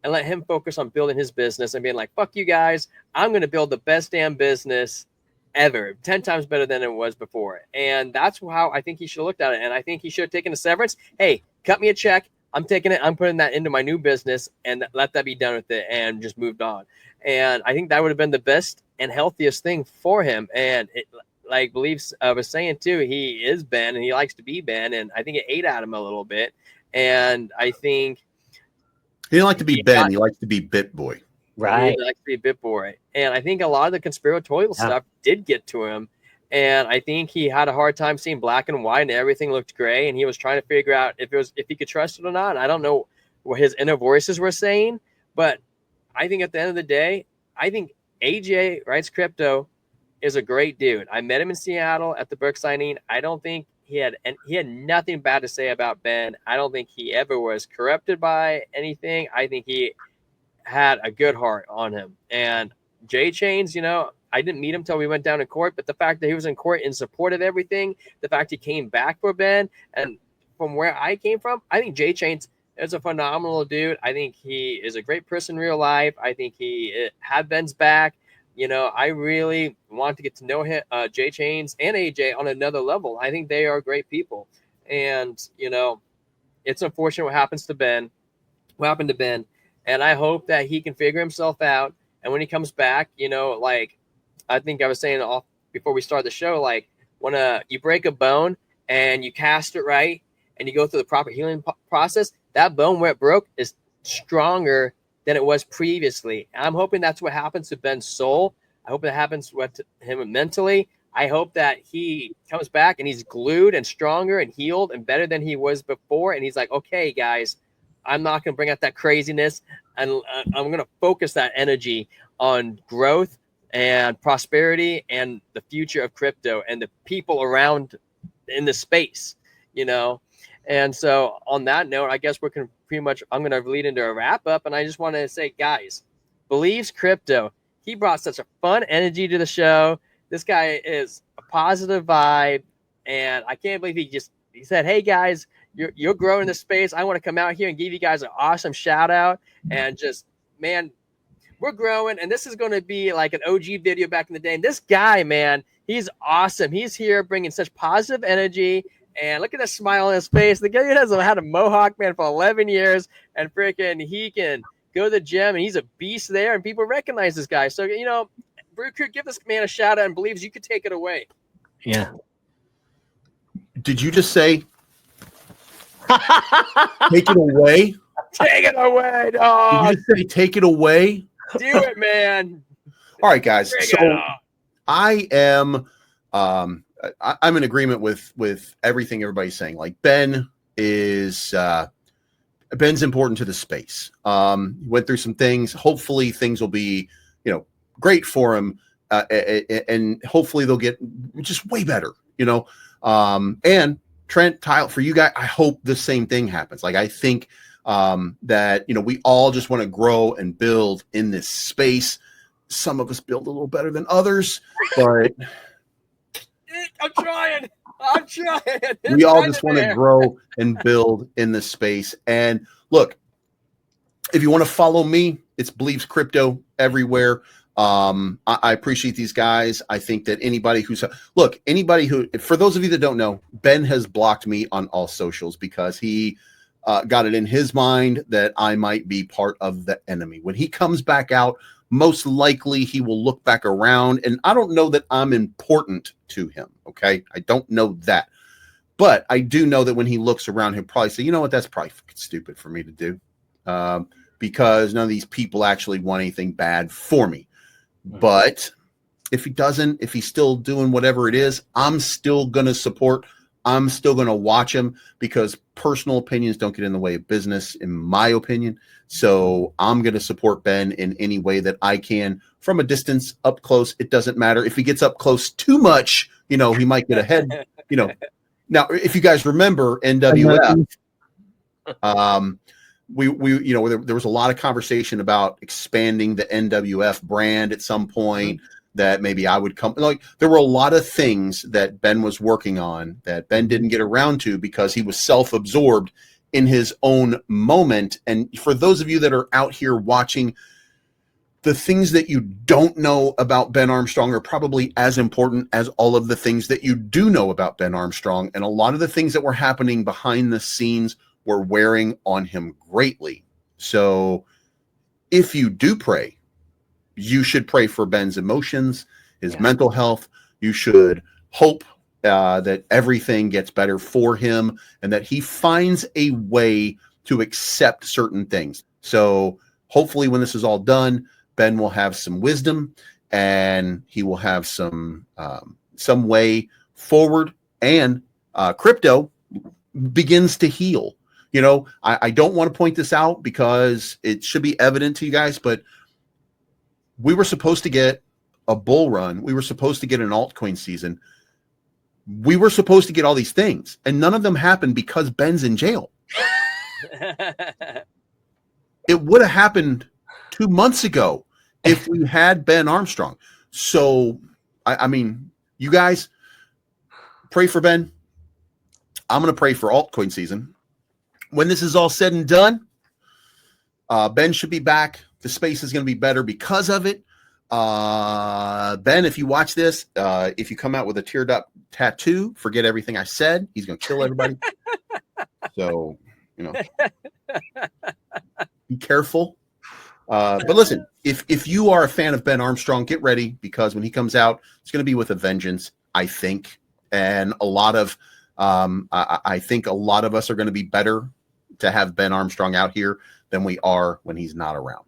and let him focus on building his business and being like, fuck you guys. I'm going to build the best damn business ever, 10 times better than it was before. And that's how I think he should have looked at it. And I think he should have taken a severance. Hey, cut me a check. I'm taking it. I'm putting that into my new business and let that be done with it and just moved on. And I think that would have been the best and healthiest thing for him. And it, like Bleeves was saying too, he is Ben and he likes to be Ben. And I think it ate at him a little bit. And I think he didn't like to be Ben. He likes to be BitBoy. Right. He likes to be BitBoy. And I think a lot of the conspiratorial stuff did get to him. And I think he had a hard time seeing black and white and everything looked gray. And he was trying to figure out if he could trust it or not. I don't know what his inner voices were saying, but I think at the end of the day, I think AJ Writes Crypto is a great dude. I met him in Seattle at the book signing. I don't think he had nothing bad to say about Ben. I don't think he ever was corrupted by anything. I think he had a good heart on him. And J Chains, you know, I didn't meet him till we went down in court, but the fact that he was in court in support of everything, the fact he came back for Ben, and from where I came from, I think J Chains is a phenomenal dude. I think he is a great person in real life. I think he had Ben's back. You know, I really want to get to know him, J Chains and AJ on another level. I think they are great people. And, you know, it's unfortunate what happened to Ben. And I hope that he can figure himself out. And when he comes back, you know, like I think I was saying off before we start the show, like when you break a bone and you cast it right and you go through the proper healing process, that bone where it broke is stronger than it was previously. And I'm hoping that's what happens to Ben's soul. I hope that happens to him mentally. I hope that he comes back and he's glued and stronger and healed and better than he was before. And he's like, okay, guys, I'm not going to bring out that craziness. And I'm going to focus that energy on growth and prosperity and the future of crypto and the people around in the space, you know? And so on that note, I guess I'm going to lead into a wrap up. And I just want to say, guys, Bleeves Crypto, he brought such a fun energy to the show. This guy is a positive vibe. And I can't believe he said, hey guys, you're growing the space. I want to come out here and give you guys an awesome shout out. And just, man, we're growing. And this is going to be like an OG video back in the day. And this guy, man, he's awesome. He's here bringing such positive energy And look at the smile on his face. The guy has had a mohawk, man, for 11 years, and freaking he can go to the gym, and he's a beast there, and people recognize this guy. So, you know, Brew, give this man a shout out, and Bleeves you could take it away. Yeah. Did you just say take it away? Take it away, dog. Did you just say take it away? Do it, man. All right, guys. Bring So it on. I am I'm in agreement with everything everybody's saying. Like Ben is Ben's important to the space. He went through some things. Hopefully things will be, you know, great for him. And hopefully they'll get just way better, you know. And Trent, Tile, for you guys, I hope the same thing happens. Like, I think that, you know, we all just want to grow and build in this space. Some of us build a little better than others, but I'm trying. we all just want to grow and build in this space. And look, if you want to follow me, it's Bleeves Crypto everywhere. I appreciate these guys. I think that anybody who's anybody who, for those of you that don't know, Ben has blocked me on all socials because he got it in his mind that I might be part of the enemy. When he comes back out, most likely he will look back around, and I don't know that I'm important to him. Okay. I don't know that, but I do know that when he looks around, he'll probably say, you know what, that's probably stupid for me to do. Because none of these people actually want anything bad for me. But if he doesn't, if he's still doing whatever it is, I'm still going to support. I'm still going to watch him because personal opinions don't get in the way of business, in my opinion. So I'm going to support Ben in any way that I can from a distance, up close. It doesn't matter. If he gets up close too much, you know, he might get ahead, you know. Now, if you guys remember NWF, we you know, there was a lot of conversation about expanding the NWF brand at some point, that maybe I would come. Like, there were a lot of things that Ben was working on that Ben didn't get around to because he was self-absorbed in his own moment. And for those of you that are out here watching, the things that you don't know about Ben Armstrong are probably as important as all of the things that you do know about Ben Armstrong. And a lot of the things that were happening behind the scenes were wearing on him greatly. So if you do pray, you should pray for Ben's emotions, his mental health. You should hope that everything gets better for him and that he finds a way to accept certain things. So hopefully when this is all done, Ben will have some wisdom and he will have some way forward, and crypto begins to heal. You know, I don't want to point this out because it should be evident to you guys, but we were supposed to get a bull run. We were supposed to get an altcoin season. We were supposed to get all these things, and none of them happened because Ben's in jail. It would have happened 2 months ago if we had Ben Armstrong. So, I mean, you guys pray for Ben. I'm going to pray for altcoin season. When this is all said and done, Ben should be back. The space is going to be better because of it. Ben, if you watch this, if you come out with a teardrop tattoo, forget everything I said. He's going to kill everybody. So, you know, be careful. But listen, if you are a fan of Ben Armstrong, get ready, because when he comes out, it's going to be with a vengeance, I think. And a lot of, I think a lot of us are going to be better to have Ben Armstrong out here than we are when he's not around.